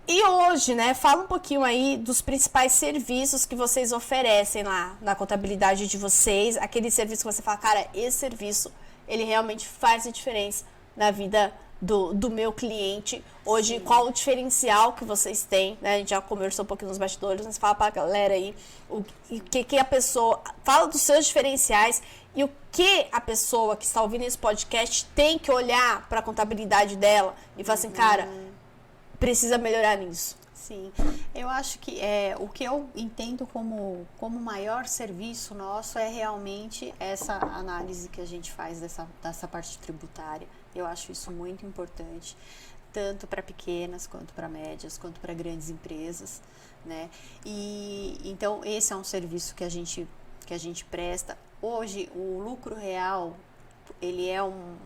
Speaker 1: E hoje, né, fala um pouquinho aí dos principais serviços que vocês oferecem lá na contabilidade de vocês, aquele serviço que você fala, cara, esse serviço, ele realmente faz a diferença na vida do meu cliente. Hoje, sim, qual o diferencial que vocês têm, né? A gente já conversou um pouquinho nos bastidores, mas fala pra galera aí o que a pessoa... Fala dos seus diferenciais e o que a pessoa que está ouvindo esse podcast tem que olhar para a contabilidade dela e falar assim, cara, precisa melhorar nisso.
Speaker 2: Sim, eu acho que o que eu entendo como maior serviço nosso é realmente essa análise que a gente faz dessa parte tributária. Eu acho isso muito importante, tanto para pequenas, quanto para médias, quanto para grandes empresas, né? E então esse é um serviço que a gente presta. Hoje o lucro real, ele é um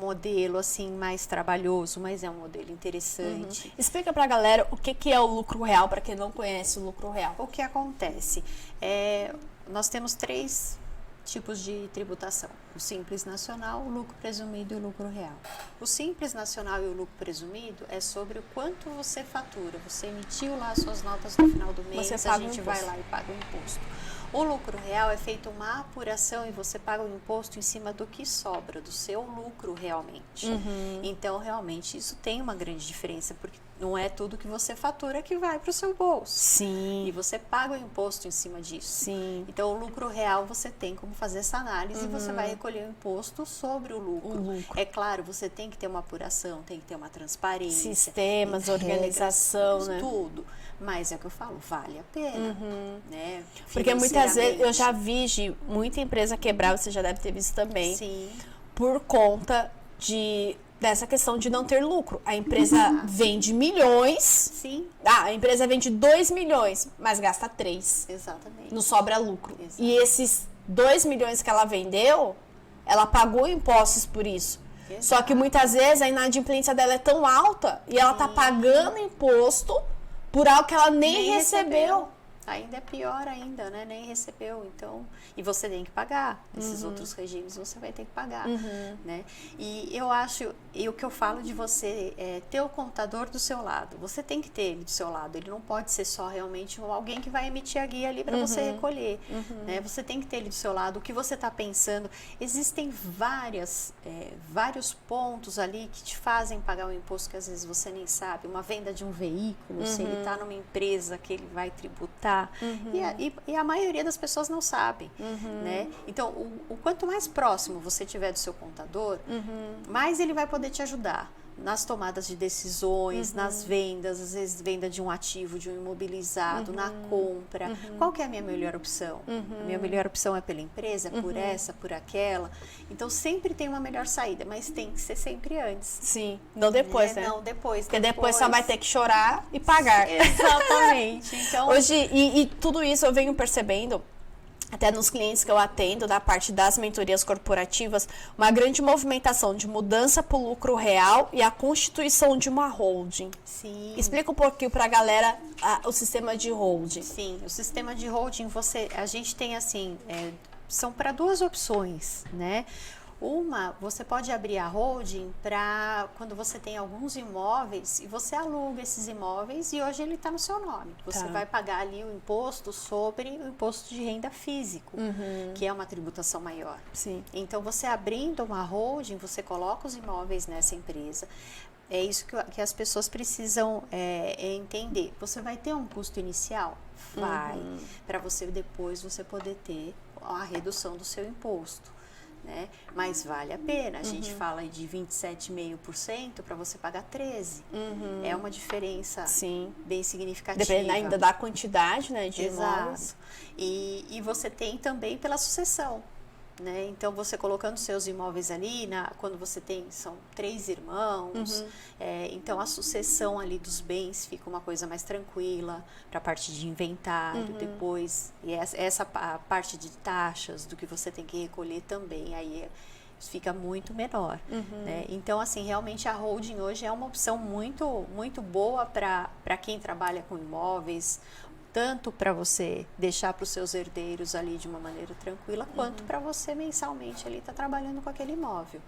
Speaker 2: modelo assim mais trabalhoso, mas é um modelo interessante.
Speaker 1: Explica pra galera o que é o lucro real, para quem não conhece o lucro real.
Speaker 2: O que acontece? Nós temos 3 tipos de tributação: o Simples Nacional, o lucro presumido e o lucro real. O Simples Nacional e o lucro presumido é sobre o quanto você fatura. Você emitiu lá as suas notas no final do mês, a gente vai lá e paga o imposto. O lucro real é feita uma apuração e você paga o imposto em cima do que sobra, do seu lucro realmente. Então, realmente, isso tem uma grande diferença, porque não é tudo que você fatura que vai para o seu bolso.
Speaker 1: Sim.
Speaker 2: E você paga o imposto em cima disso.
Speaker 1: Sim.
Speaker 2: Então, o lucro real, você tem como fazer essa análise e você vai recolher o imposto sobre o lucro. É claro, você tem que ter uma apuração, tem que ter uma transparência.
Speaker 1: Sistemas, organização, né?
Speaker 2: Tudo. Mas é o que eu falo, vale a pena, né?
Speaker 1: Porque muitas vezes eu já vi muita empresa quebrar, você já deve ter visto também.
Speaker 2: Sim.
Speaker 1: Por conta dessa questão de não ter lucro. A empresa vende milhões.
Speaker 2: Sim.
Speaker 1: A empresa vende 2 milhões, mas gasta 3.
Speaker 2: Exatamente.
Speaker 1: Não sobra lucro.
Speaker 2: Exatamente.
Speaker 1: E esses 2 milhões que ela vendeu, ela pagou impostos por isso. Exato. Só que muitas vezes a inadimplência dela é tão alta e ela tá pagando imposto por algo que ela nem recebeu.
Speaker 2: Ainda é pior ainda, né? Nem recebeu, então... E você tem que pagar. Esses outros regimes você vai ter que pagar, né? E eu acho... E o que eu falo de você é ter o contador do seu lado. Você tem que ter ele do seu lado. Ele não pode ser só realmente alguém que vai emitir a guia ali para você recolher, né? Você tem que ter ele do seu lado. O que você está pensando... Existem vários pontos ali que te fazem pagar um imposto que às vezes você nem sabe. Uma venda de um veículo, se ele está numa empresa que ele vai tributar. E a maioria das pessoas não sabem, né? Então, o quanto mais próximo você tiver do seu contador, mais ele vai poder te ajudar nas tomadas de decisões, nas vendas, às vezes venda de um ativo, de um imobilizado, na compra. Qual que é a minha melhor opção? A minha melhor opção é pela empresa, é por essa, por aquela. Então, sempre tem uma melhor saída, mas tem que ser sempre antes.
Speaker 1: Sim, não depois, né?
Speaker 2: Não, depois.
Speaker 1: Porque depois só vai ter que chorar e pagar.
Speaker 2: Exatamente. Então...
Speaker 1: Hoje, e tudo isso eu venho percebendo, até nos clientes que eu atendo, da parte das mentorias corporativas, uma grande movimentação de mudança para o lucro real e a constituição de uma holding.
Speaker 2: Sim.
Speaker 1: Explica um pouquinho para a galera o sistema de holding.
Speaker 2: Sim, o sistema de holding, a gente tem assim, são para 2 opções, né? Uma, você pode abrir a holding para quando você tem alguns imóveis e você aluga esses imóveis e hoje ele está no seu nome. Você vai pagar ali o imposto sobre o imposto de renda físico, que é uma tributação maior.
Speaker 1: Sim.
Speaker 2: Então, você abrindo uma holding, você coloca os imóveis nessa empresa. É isso que as pessoas precisam entender. Você vai ter um custo inicial? Vai. Para você depois você poder ter a redução do seu imposto. Né? Mas vale a pena. A gente fala de 27,5% para você pagar 13%. É uma diferença bem significativa.
Speaker 1: Depende ainda da quantidade, né, de imóveis.
Speaker 2: Exato. E você tem também pela sucessão. Né? Então, você colocando seus imóveis ali, quando você são 3 irmãos, então a sucessão ali dos bens fica uma coisa mais tranquila para a parte de inventário, depois, e essa a parte de taxas, do que você tem que recolher também, aí fica muito menor. Né? Então, assim, realmente a holding hoje é uma opção muito, muito boa para quem trabalha com imóveis, tanto para você deixar para os seus herdeiros ali de uma maneira tranquila, quanto para você mensalmente ali estar trabalhando com aquele imóvel.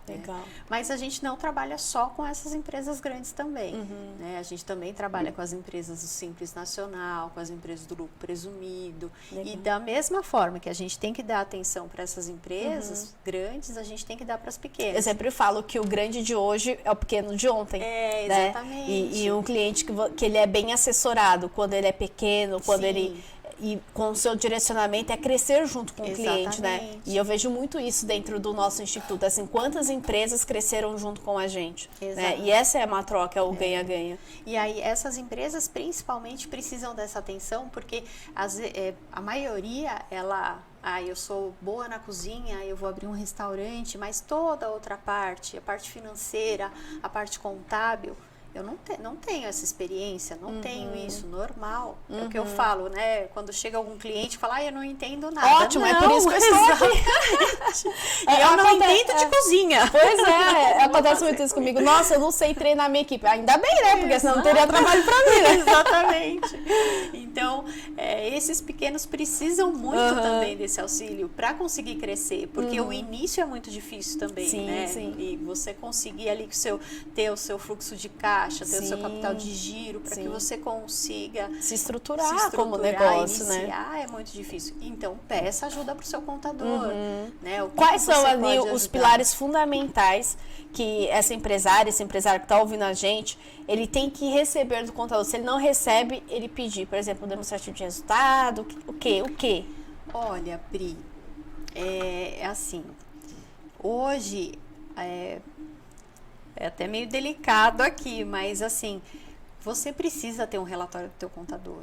Speaker 1: Legal.
Speaker 2: Mas a gente não trabalha só com essas empresas grandes também. Né? A gente também trabalha com as empresas do Simples Nacional, com as empresas do lucro presumido. Legal. E da mesma forma que a gente tem que dar atenção para essas empresas grandes, a gente tem que dar para as pequenas.
Speaker 1: Eu sempre falo que o grande de hoje é o pequeno de ontem.
Speaker 2: Exatamente.
Speaker 1: Né? E um cliente que ele é bem assessorado quando ele é pequeno, quando ele... E com o seu direcionamento é crescer junto com o cliente, né? E eu vejo muito isso dentro do nosso instituto, assim, quantas empresas cresceram junto com a gente, né? E essa é uma troca, é o ganha-ganha.
Speaker 2: E aí essas empresas principalmente precisam dessa atenção, porque a maioria, eu sou boa na cozinha, eu vou abrir um restaurante, mas toda a outra parte, a parte financeira, a parte contábil, eu não tenho essa experiência, não tenho isso, normal. É o que eu falo, né? Quando chega algum cliente e fala, eu não entendo nada.
Speaker 1: Ótimo, não, é por isso que eu estou aqui.
Speaker 2: E eu não entendo de cozinha.
Speaker 1: Pois acontece muito isso comigo. Nossa, eu não sei treinar minha equipe. Ainda bem, né? Porque senão não teria trabalho pra mim, né?
Speaker 2: Exatamente. Então, esses pequenos precisam muito também desse auxílio para conseguir crescer. Porque o início é muito difícil também, né? Sim. E você conseguir ali ter o seu fluxo de caixa, ter o seu capital de giro, para que você consiga
Speaker 1: se estruturar como negócio,
Speaker 2: iniciar, né? É muito difícil. Então, peça ajuda para o seu contador. Né?
Speaker 1: Quais são ali os pilares fundamentais que esse empresário que está ouvindo a gente, ele tem que receber do contador? Se ele não recebe, ele pedir, por exemplo, um demonstrativo de resultado, o quê?
Speaker 2: Olha, Pri, é assim, hoje... É até meio delicado aqui, mas assim, você precisa ter um relatório do teu contador,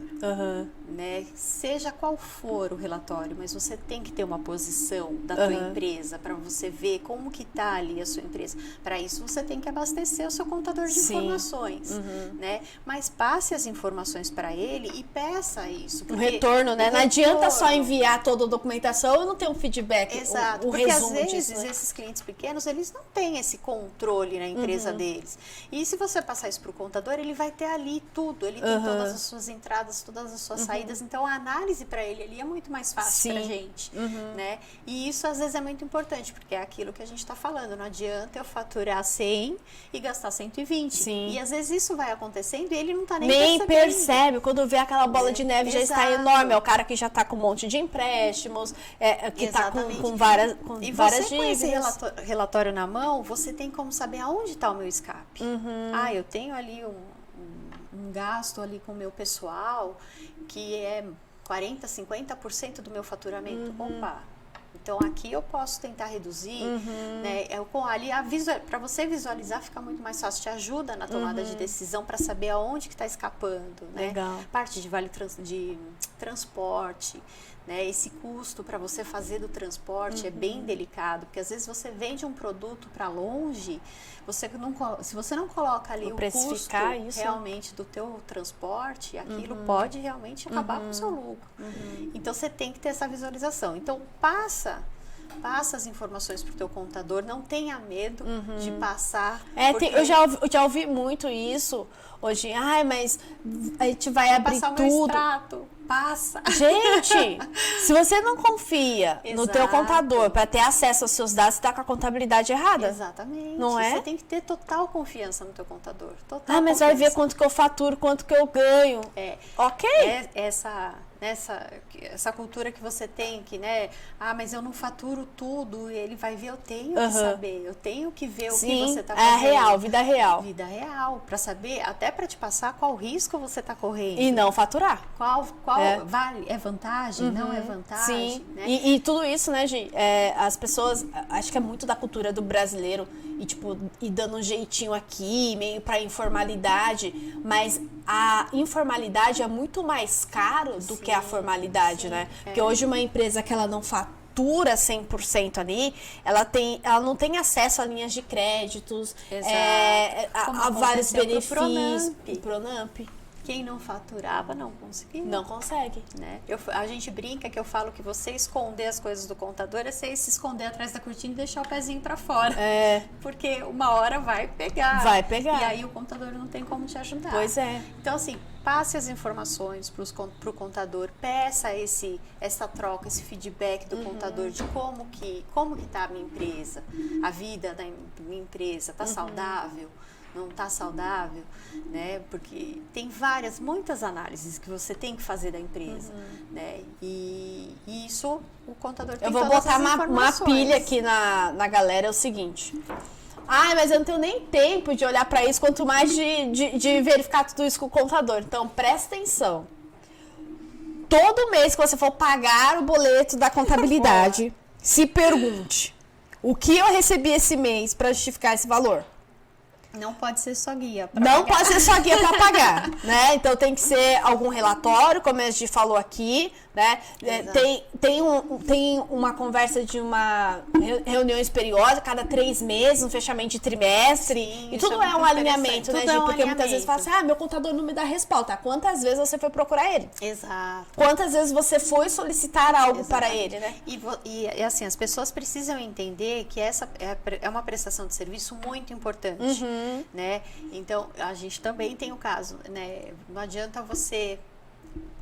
Speaker 2: né? Seja qual for o relatório, mas você tem que ter uma posição da tua empresa para você ver como que tá ali a sua empresa. Para isso você tem que abastecer o seu contador de informações, né? Mas passe as informações para ele e peça isso.
Speaker 1: O retorno, né? Não adianta só enviar toda a documentação e não ter um feedback.
Speaker 2: Exato, porque às vezes esses clientes pequenos, eles não têm esse controle na empresa deles. E se você passar isso para o contador, ele vai ter ali tudo, ele tem todas as suas entradas, todas as suas saídas, então a análise para ele ali é muito mais fácil pra gente, né? E isso às vezes é muito importante, porque é aquilo que a gente está falando, não adianta eu faturar 100 e gastar 120. E às vezes isso vai acontecendo e ele não tá nem
Speaker 1: percebe, quando vê aquela bola de neve já está enorme, é o cara que já tá com um monte de empréstimos, que tá com várias dívidas.
Speaker 2: Com esse relatório na mão, você tem como saber aonde está o meu escape. Eu tenho ali um gasto ali com o meu pessoal que é 40%, 50% do meu faturamento. Opa! Então aqui eu posso tentar reduzir, né? Para você visualizar fica muito mais fácil, te ajuda na tomada de decisão para saber aonde que está escapando, né?
Speaker 1: Legal.
Speaker 2: Parte de de transporte, né? Esse custo para você fazer do transporte é bem delicado, porque às vezes você vende um produto para longe, se você não coloca ali o custo realmente do teu transporte, aquilo pode realmente acabar com o seu lucro. Então você tem que ter essa visualização. Então passa as informações para o teu contador, não tenha medo de passar.
Speaker 1: Eu já ouvi muito isso hoje. Mas a gente vai abrir
Speaker 2: passar
Speaker 1: tudo.
Speaker 2: O meu extrato. Passa.
Speaker 1: Gente, se você não confia no teu contador para ter acesso aos seus dados, você tá com a contabilidade errada.
Speaker 2: Exatamente.
Speaker 1: Não é?
Speaker 2: Você tem que ter total confiança no teu contador.
Speaker 1: Mas vai ver quanto que eu faturo, quanto que eu ganho. Ok.
Speaker 2: Essa cultura que você tem, que, né? Mas eu não faturo tudo. Ele vai ver, eu tenho que saber. Eu tenho que ver o que você tá fazendo.
Speaker 1: Vida real.
Speaker 2: Vida real. Para saber, até para te passar qual risco você tá correndo.
Speaker 1: E não faturar.
Speaker 2: Qual vale? É vantagem? Não é vantagem?
Speaker 1: Sim.
Speaker 2: Né?
Speaker 1: E tudo isso, né, Gi? As pessoas, acho que é muito da cultura do brasileiro e dando um jeitinho aqui, meio pra informalidade, mas a informalidade é muito mais caro do que a formalidade, né? Porque hoje uma empresa que ela não fatura 100% ali, ela não tem acesso a linhas de créditos, a vários benefícios.
Speaker 2: O Pronamp. Quem não faturava não conseguia.
Speaker 1: Não consegue.
Speaker 2: Né? A gente brinca que eu falo que você esconder as coisas do contador é você se esconder atrás da cortina e deixar o pezinho para fora. Porque uma hora vai pegar.
Speaker 1: Vai pegar.
Speaker 2: E aí o contador não tem como te ajudar.
Speaker 1: Pois é.
Speaker 2: Então, assim, passe as informações para o contador, peça essa troca, esse feedback do contador de como que tá a minha empresa, a vida da minha empresa, tá saudável? Não está saudável, né? Porque tem muitas análises que você tem que fazer da empresa, né? E isso o contador tem.
Speaker 1: Eu vou botar uma pilha aqui na galera, é o seguinte. Mas eu não tenho nem tempo de olhar para isso, quanto mais de verificar tudo isso com o contador. Então, presta atenção. Todo mês que você for pagar o boleto da contabilidade, se pergunte: o que eu recebi esse mês para justificar esse valor?
Speaker 2: Não pode ser só guia
Speaker 1: para pagar. Não pode ser só guia para pagar, né? Então tem que ser algum relatório, como a gente falou aqui, né? Tem uma conversa de uma reuniões periódicas, cada 3 meses, um fechamento de trimestre. Sim, e tudo é um alinhamento, né, Gi? Porque muitas vezes fala assim, meu contador não me dá resposta. Quantas vezes você foi procurar ele?
Speaker 2: Exato.
Speaker 1: Quantas vezes você foi solicitar algo para ele, né?
Speaker 2: E assim, as pessoas precisam entender que essa é uma prestação de serviço muito importante. Né? Então, a gente também tem o caso, né? Não adianta você...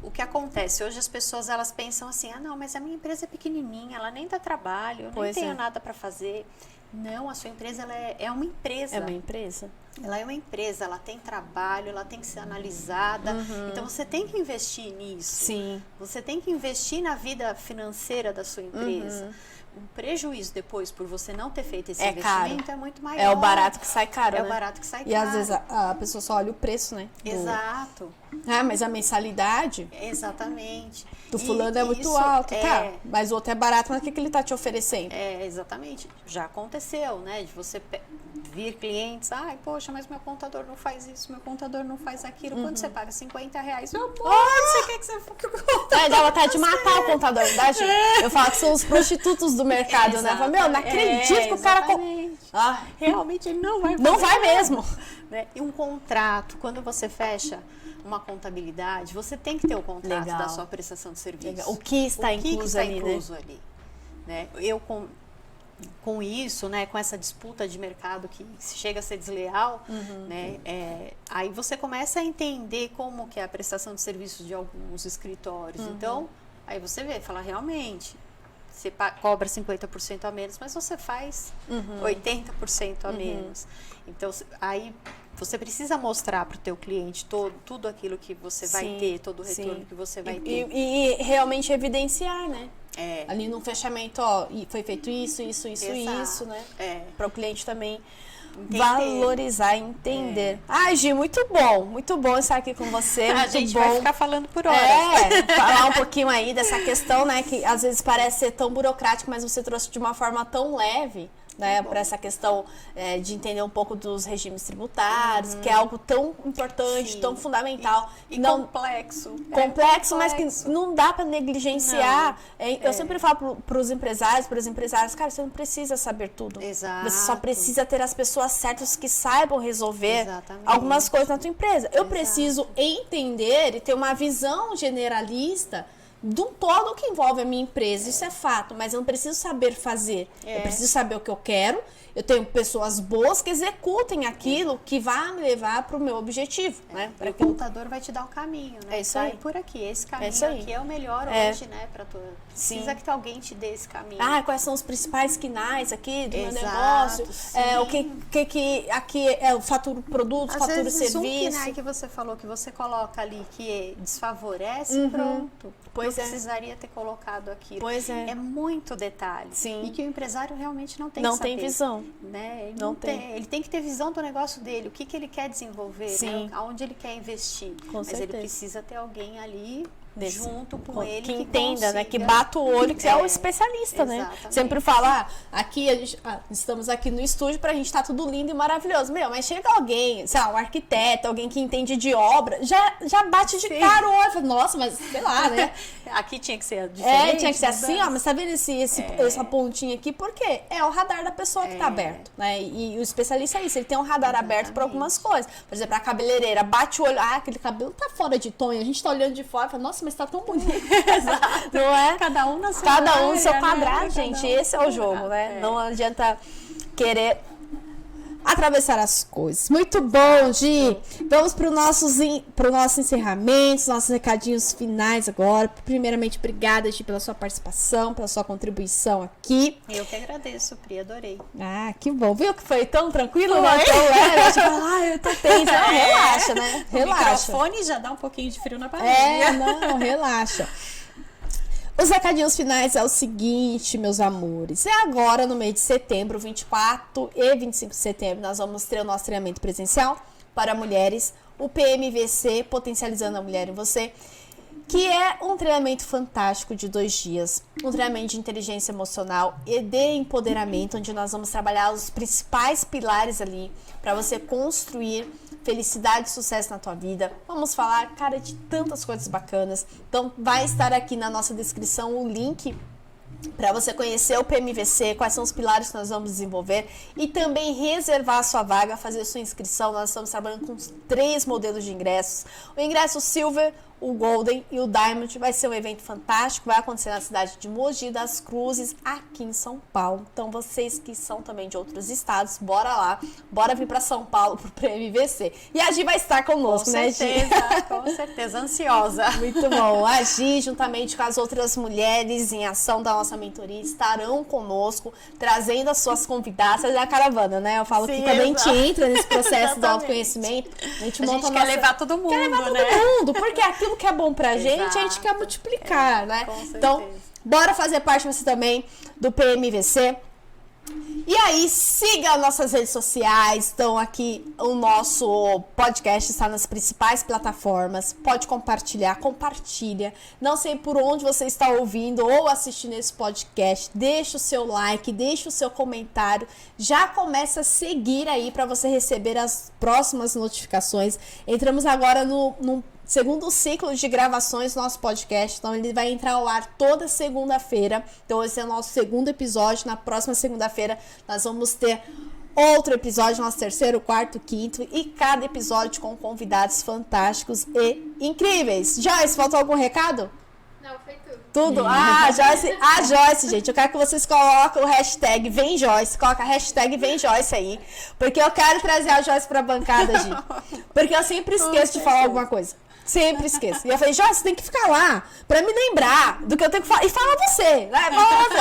Speaker 2: O que acontece? Hoje as pessoas, elas pensam assim, não, mas a minha empresa é pequenininha, ela nem dá trabalho, eu nem tenho nada para fazer. Não, a sua empresa, ela é uma empresa.
Speaker 1: É uma empresa.
Speaker 2: Ela é uma empresa, ela tem trabalho, ela tem que ser analisada. Então, você tem que investir nisso.
Speaker 1: Sim.
Speaker 2: Você tem que investir na vida financeira da sua empresa. O prejuízo depois, por você não ter feito esse investimento, é muito maior.
Speaker 1: É o barato que sai caro,
Speaker 2: né?
Speaker 1: É
Speaker 2: o barato que sai caro.
Speaker 1: E às vezes a pessoa só olha o preço, né?
Speaker 2: Exato.
Speaker 1: Mas a mensalidade...
Speaker 2: Exatamente.
Speaker 1: Do fulano é muito alto, tá? Mas o outro é barato, mas o que ele tá te oferecendo?
Speaker 2: Exatamente. Já aconteceu, né? De você vir clientes, poxa, mas meu contador não faz isso, meu contador não faz aquilo. Quando você paga R$50, meu amor, você quer que você...
Speaker 1: Dá vontade de matar o contador, verdade? Eu falo que são os prostitutos do mercado, né? Falo, não acredito que o cara...
Speaker 2: Realmente ele não vai fazer.
Speaker 1: Não vai mesmo.
Speaker 2: Né? E um contrato, quando você fecha uma contabilidade, você tem que ter o contrato da sua prestação de serviço.
Speaker 1: Legal. O que está incluso ali,
Speaker 2: né? Eu com isso, né, com essa disputa de mercado que chega a ser desleal, né, aí você começa a entender como que é a prestação de serviços de alguns escritórios. Então, aí você vê, fala, realmente, você cobra 50% a menos, mas você faz 80% a menos. Então, aí você precisa mostrar para o teu cliente tudo aquilo que você vai ter, todo o retorno que você vai ter.
Speaker 1: E realmente evidenciar, né? Ali no fechamento, foi feito isso, né? Para o cliente também valorizar, entender. Gi, muito bom estar aqui com você.
Speaker 2: A gente vai ficar falando por horas.
Speaker 1: Falar um pouquinho aí dessa questão, né? Que às vezes parece ser tão burocrático, mas você trouxe de uma forma tão leve, né, para essa questão de entender um pouco dos regimes tributários, que é algo tão importante, tão fundamental.
Speaker 2: E não, complexo.
Speaker 1: Complexo, mas que não dá para negligenciar. Eu sempre falo para os empresários, cara, você não precisa saber tudo.
Speaker 2: Exato.
Speaker 1: Você só precisa ter as pessoas certas que saibam resolver algumas coisas na tua empresa. Eu preciso entender e ter uma visão generalista do todo que envolve a minha empresa, isso é fato, mas eu não preciso saber fazer, eu preciso saber o que eu quero, eu tenho pessoas boas que executem aquilo que vai me levar para o meu objetivo, né?
Speaker 2: O contador vai te dar o caminho, né?
Speaker 1: Isso aí.
Speaker 2: Vai por aqui, esse caminho aqui é o melhor hoje, né? Pra tu... Precisa que alguém te dê esse caminho.
Speaker 1: Quais são os principais quinais aqui do meu negócio? O que aqui eu faturo produtos, faturo serviço.
Speaker 2: Um quinai que você falou, que você coloca ali, que desfavorece, pronto. Eu precisaria ter colocado aquilo. É muito detalhe.
Speaker 1: Sim.
Speaker 2: E que o empresário realmente não tem
Speaker 1: Não tem visão.
Speaker 2: Né? Ele não tem. Ele tem que ter visão do negócio dele, o que ele quer desenvolver, né? Aonde ele quer investir.
Speaker 1: Com certeza.
Speaker 2: Ele precisa ter alguém ali junto com ele.
Speaker 1: Que entenda, né? Que bata o olho, que é o especialista, né? Sempre fala, aqui estamos aqui no estúdio pra gente estar tudo lindo e maravilhoso. Mas chega alguém, sei lá, um arquiteto, alguém que entende de obra, já bate de cara o olho. Fala, nossa, mas sei lá, né?
Speaker 2: Aqui tinha que ser diferente.
Speaker 1: Tinha que ser assim, mas tá vendo essa pontinha aqui? Por quê? É o radar da pessoa que tá aberto, né? E o especialista é isso, ele tem um radar aberto pra algumas coisas. Por exemplo, a cabeleireira bate o olho, aquele cabelo tá fora de tom, e a gente tá olhando de fora e fala, nossa, mas tá tão bonito. Exato. Não é?
Speaker 2: Cada um no seu
Speaker 1: quadrado, né? Gente. Esse é o jogo, né? Não adianta querer atravessar as coisas. Muito bom, Gi. Vamos para o nosso encerramento, nossos recadinhos finais agora. Primeiramente, obrigada, Gi, pela sua participação, pela sua contribuição aqui.
Speaker 2: Eu que agradeço, Pri, adorei.
Speaker 1: Que bom. Viu que foi tão tranquilo, né? Tão leve. Eu tô tensa. Relaxa, né? Relaxa.
Speaker 2: O microfone já dá um pouquinho de frio na barriga.
Speaker 1: Não, relaxa. Os recadinhos finais é o seguinte, meus amores. Agora, no mês de setembro, 24 e 25 de setembro, nós vamos ter o nosso treinamento presencial para mulheres, o PMVC, Potencializando a Mulher em Você, que é um treinamento fantástico de 2 dias. Um treinamento de inteligência emocional e de empoderamento, onde nós vamos trabalhar os principais pilares ali para você construir felicidade e sucesso na tua vida. Vamos falar, cara, de tantas coisas bacanas. Então, vai estar aqui na nossa descrição o link para você conhecer o PMVC, quais são os pilares que nós vamos desenvolver e também reservar a sua vaga, fazer a sua inscrição. Nós estamos trabalhando com 3 modelos de ingressos. O ingresso Silver, o Golden e o Diamond vai ser um evento fantástico, vai acontecer na cidade de Mogi das Cruzes, aqui em São Paulo. Então, vocês que são também de outros estados, bora lá, bora vir para São Paulo pro PMVC. E a Gi vai estar conosco, né, Gi?
Speaker 2: Com certeza, ansiosa.
Speaker 1: Muito bom. A Gi, juntamente com as outras mulheres em ação da nossa mentoria, estarão conosco, trazendo as suas convidadas. É a caravana, né? Eu falo que quando a gente entra nesse processo do autoconhecimento, a gente
Speaker 2: quer levar todo mundo,
Speaker 1: porque aquilo que é bom pra gente, a gente quer multiplicar, né? Então, bora fazer parte você também do PMVC. E aí, siga nossas redes sociais. Então, aqui o nosso podcast está nas principais plataformas. Pode compartilha. Não sei por onde você está ouvindo ou assistindo esse podcast. Deixa o seu like, deixa o seu comentário. Já começa a seguir aí para você receber as próximas notificações. Entramos agora no segundo ciclo de gravações do nosso podcast, então ele vai entrar ao ar toda segunda-feira. Então esse é o nosso segundo episódio. Na próxima segunda-feira nós vamos ter outro episódio, nosso terceiro, quarto, quinto, e cada episódio com convidados fantásticos e incríveis. Joyce, faltou algum recado?
Speaker 3: Não, foi tudo.
Speaker 1: Tudo? Joyce, gente, eu quero que vocês coloquem o hashtag Vem Joyce, coloca a hashtag Vem Joyce aí, porque eu quero trazer a Joyce pra bancada, gente, porque eu sempre esqueço de falar alguma coisa. Sempre esqueço. E eu falei, Joyce, você tem que ficar lá pra me lembrar do que eu tenho que falar. E fala você, né?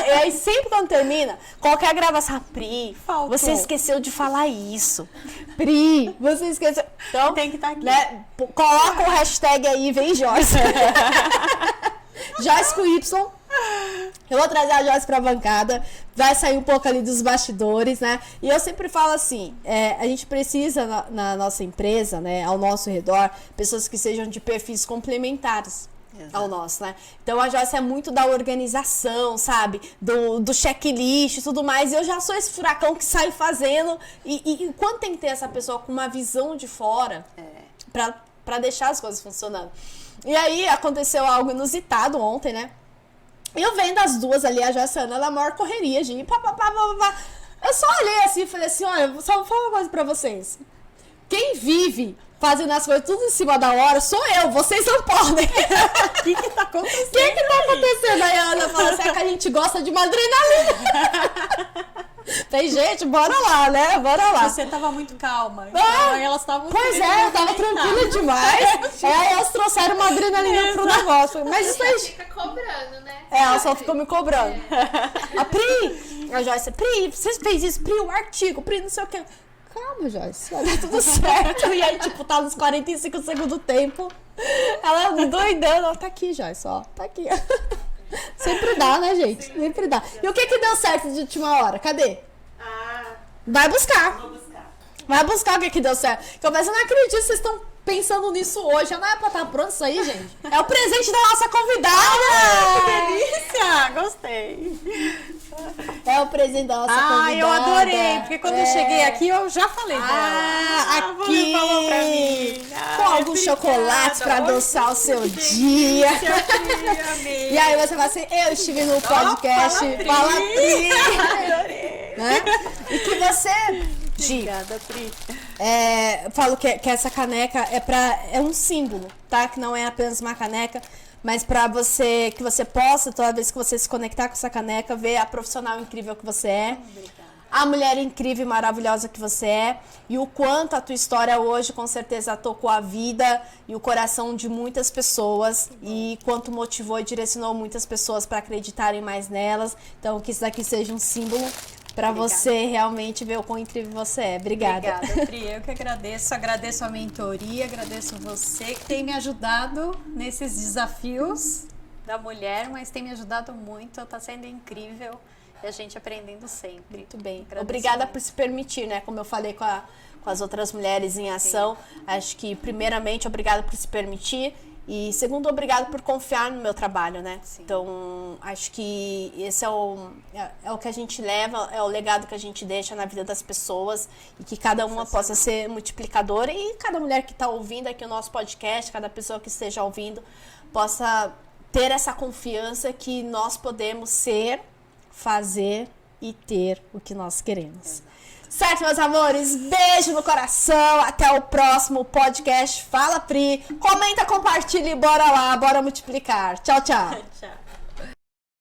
Speaker 1: E aí, sempre quando termina, qualquer gravação, Pri, você esqueceu de falar isso. Pri, você esqueceu. Então,
Speaker 2: tem que estar aqui.
Speaker 1: Né? Coloca o hashtag aí, Vem Joyce. Joyce com Y. Eu vou trazer a Joyce pra bancada. Vai sair um pouco ali dos bastidores, né? E eu sempre falo assim, a gente precisa na nossa empresa, né, ao nosso redor, pessoas que sejam de perfis complementares. Exato. Ao nosso, né? Então a Joyce é muito da organização, sabe? Do checklist e tudo mais. E eu já sou esse furacão que sai fazendo. E quando tem que ter essa pessoa com uma visão de fora pra deixar as coisas funcionando. E aí aconteceu algo inusitado ontem, né? Eu vendo as duas ali, a Joyce e a Ana, na maior correria, gente. Eu só olhei assim e falei assim, olha, só vou falar uma coisa pra vocês. Quem vive fazendo as coisas tudo em cima da hora sou eu, vocês não podem.
Speaker 2: O que tá acontecendo?
Speaker 1: O que tá acontecendo? Aí a Ana fala assim, que a gente gosta de uma adrenalina. Tem gente, bora lá, né? Bora lá.
Speaker 2: Você tava muito calma. Então elas estavam...
Speaker 1: Pois é, eu tava tranquila demais. Aí elas trouxeram uma adrenalina pro negócio. Mas isso aí...
Speaker 3: fica cobrando, né?
Speaker 1: Ela só ficou me cobrando. A Pri, a Joyce, Pri, você fez isso, Pri, o artigo, Pri, não sei o que. Calma, Joyce, vai dar tudo certo. E aí, tipo, tá nos 45 segundos do tempo. Ela doidando, ela tá aqui, Joyce, ó, tá aqui. Sempre dá, né, gente? Sempre dá. E o que deu certo de última hora? Cadê?
Speaker 4: Ah,
Speaker 1: vai buscar.
Speaker 4: vou buscar.
Speaker 1: Vai buscar o que deu certo. Que eu não acredito que vocês estão pensando nisso hoje. Não é pra estar pronto isso aí, gente. É o presente da nossa convidada.
Speaker 2: Que delícia! Gostei.
Speaker 1: É o presente da nossa convidada.
Speaker 2: Eu adorei, porque quando eu cheguei aqui, eu já falei
Speaker 1: dela.
Speaker 2: Aqui! Falou pra mim.
Speaker 1: Com alguns chocolates pra adoçar o seu dia.
Speaker 2: Amei.
Speaker 1: E aí você vai assim, eu estive no podcast Fala Pri.
Speaker 2: Adorei.
Speaker 1: Né? E que você...
Speaker 2: Obrigada, Pri.
Speaker 1: Falo que essa caneca é um símbolo, tá? Que não é apenas uma caneca, mas pra você, que você possa, toda vez que você se conectar com essa caneca, ver a profissional incrível que você é.
Speaker 2: Obrigada.
Speaker 1: A mulher incrível e maravilhosa que você é. E o quanto a tua história hoje, com certeza, tocou a vida e o coração de muitas pessoas. E quanto motivou e direcionou muitas pessoas para acreditarem mais nelas. Então, que isso daqui seja um símbolo para você realmente ver o quão incrível você é. Obrigada.
Speaker 2: Obrigada, Pri. Eu que agradeço a mentoria, agradeço você que tem me ajudado nesses desafios da mulher, mas tem me ajudado muito, tá sendo incrível e a gente aprendendo sempre.
Speaker 1: Muito bem.
Speaker 2: Agradeço
Speaker 1: Obrigada
Speaker 2: muito.
Speaker 1: por se permitir, né? Como eu falei com as outras mulheres em ação. Sim. Acho que, primeiramente, obrigada por se permitir. E segundo, obrigado por confiar no meu trabalho, né? Sim. Então, acho que esse é o que a gente leva, é o legado que a gente deixa na vida das pessoas e que cada uma possa ser multiplicadora e cada mulher que está ouvindo aqui o nosso podcast, cada pessoa que esteja ouvindo, possa ter essa confiança que nós podemos ser, fazer e ter o que nós queremos. Certo, meus amores? Beijo no coração. Até o próximo podcast Fala Pri. Comenta, compartilha e bora lá, bora multiplicar. Tchau, tchau.
Speaker 2: Tchau.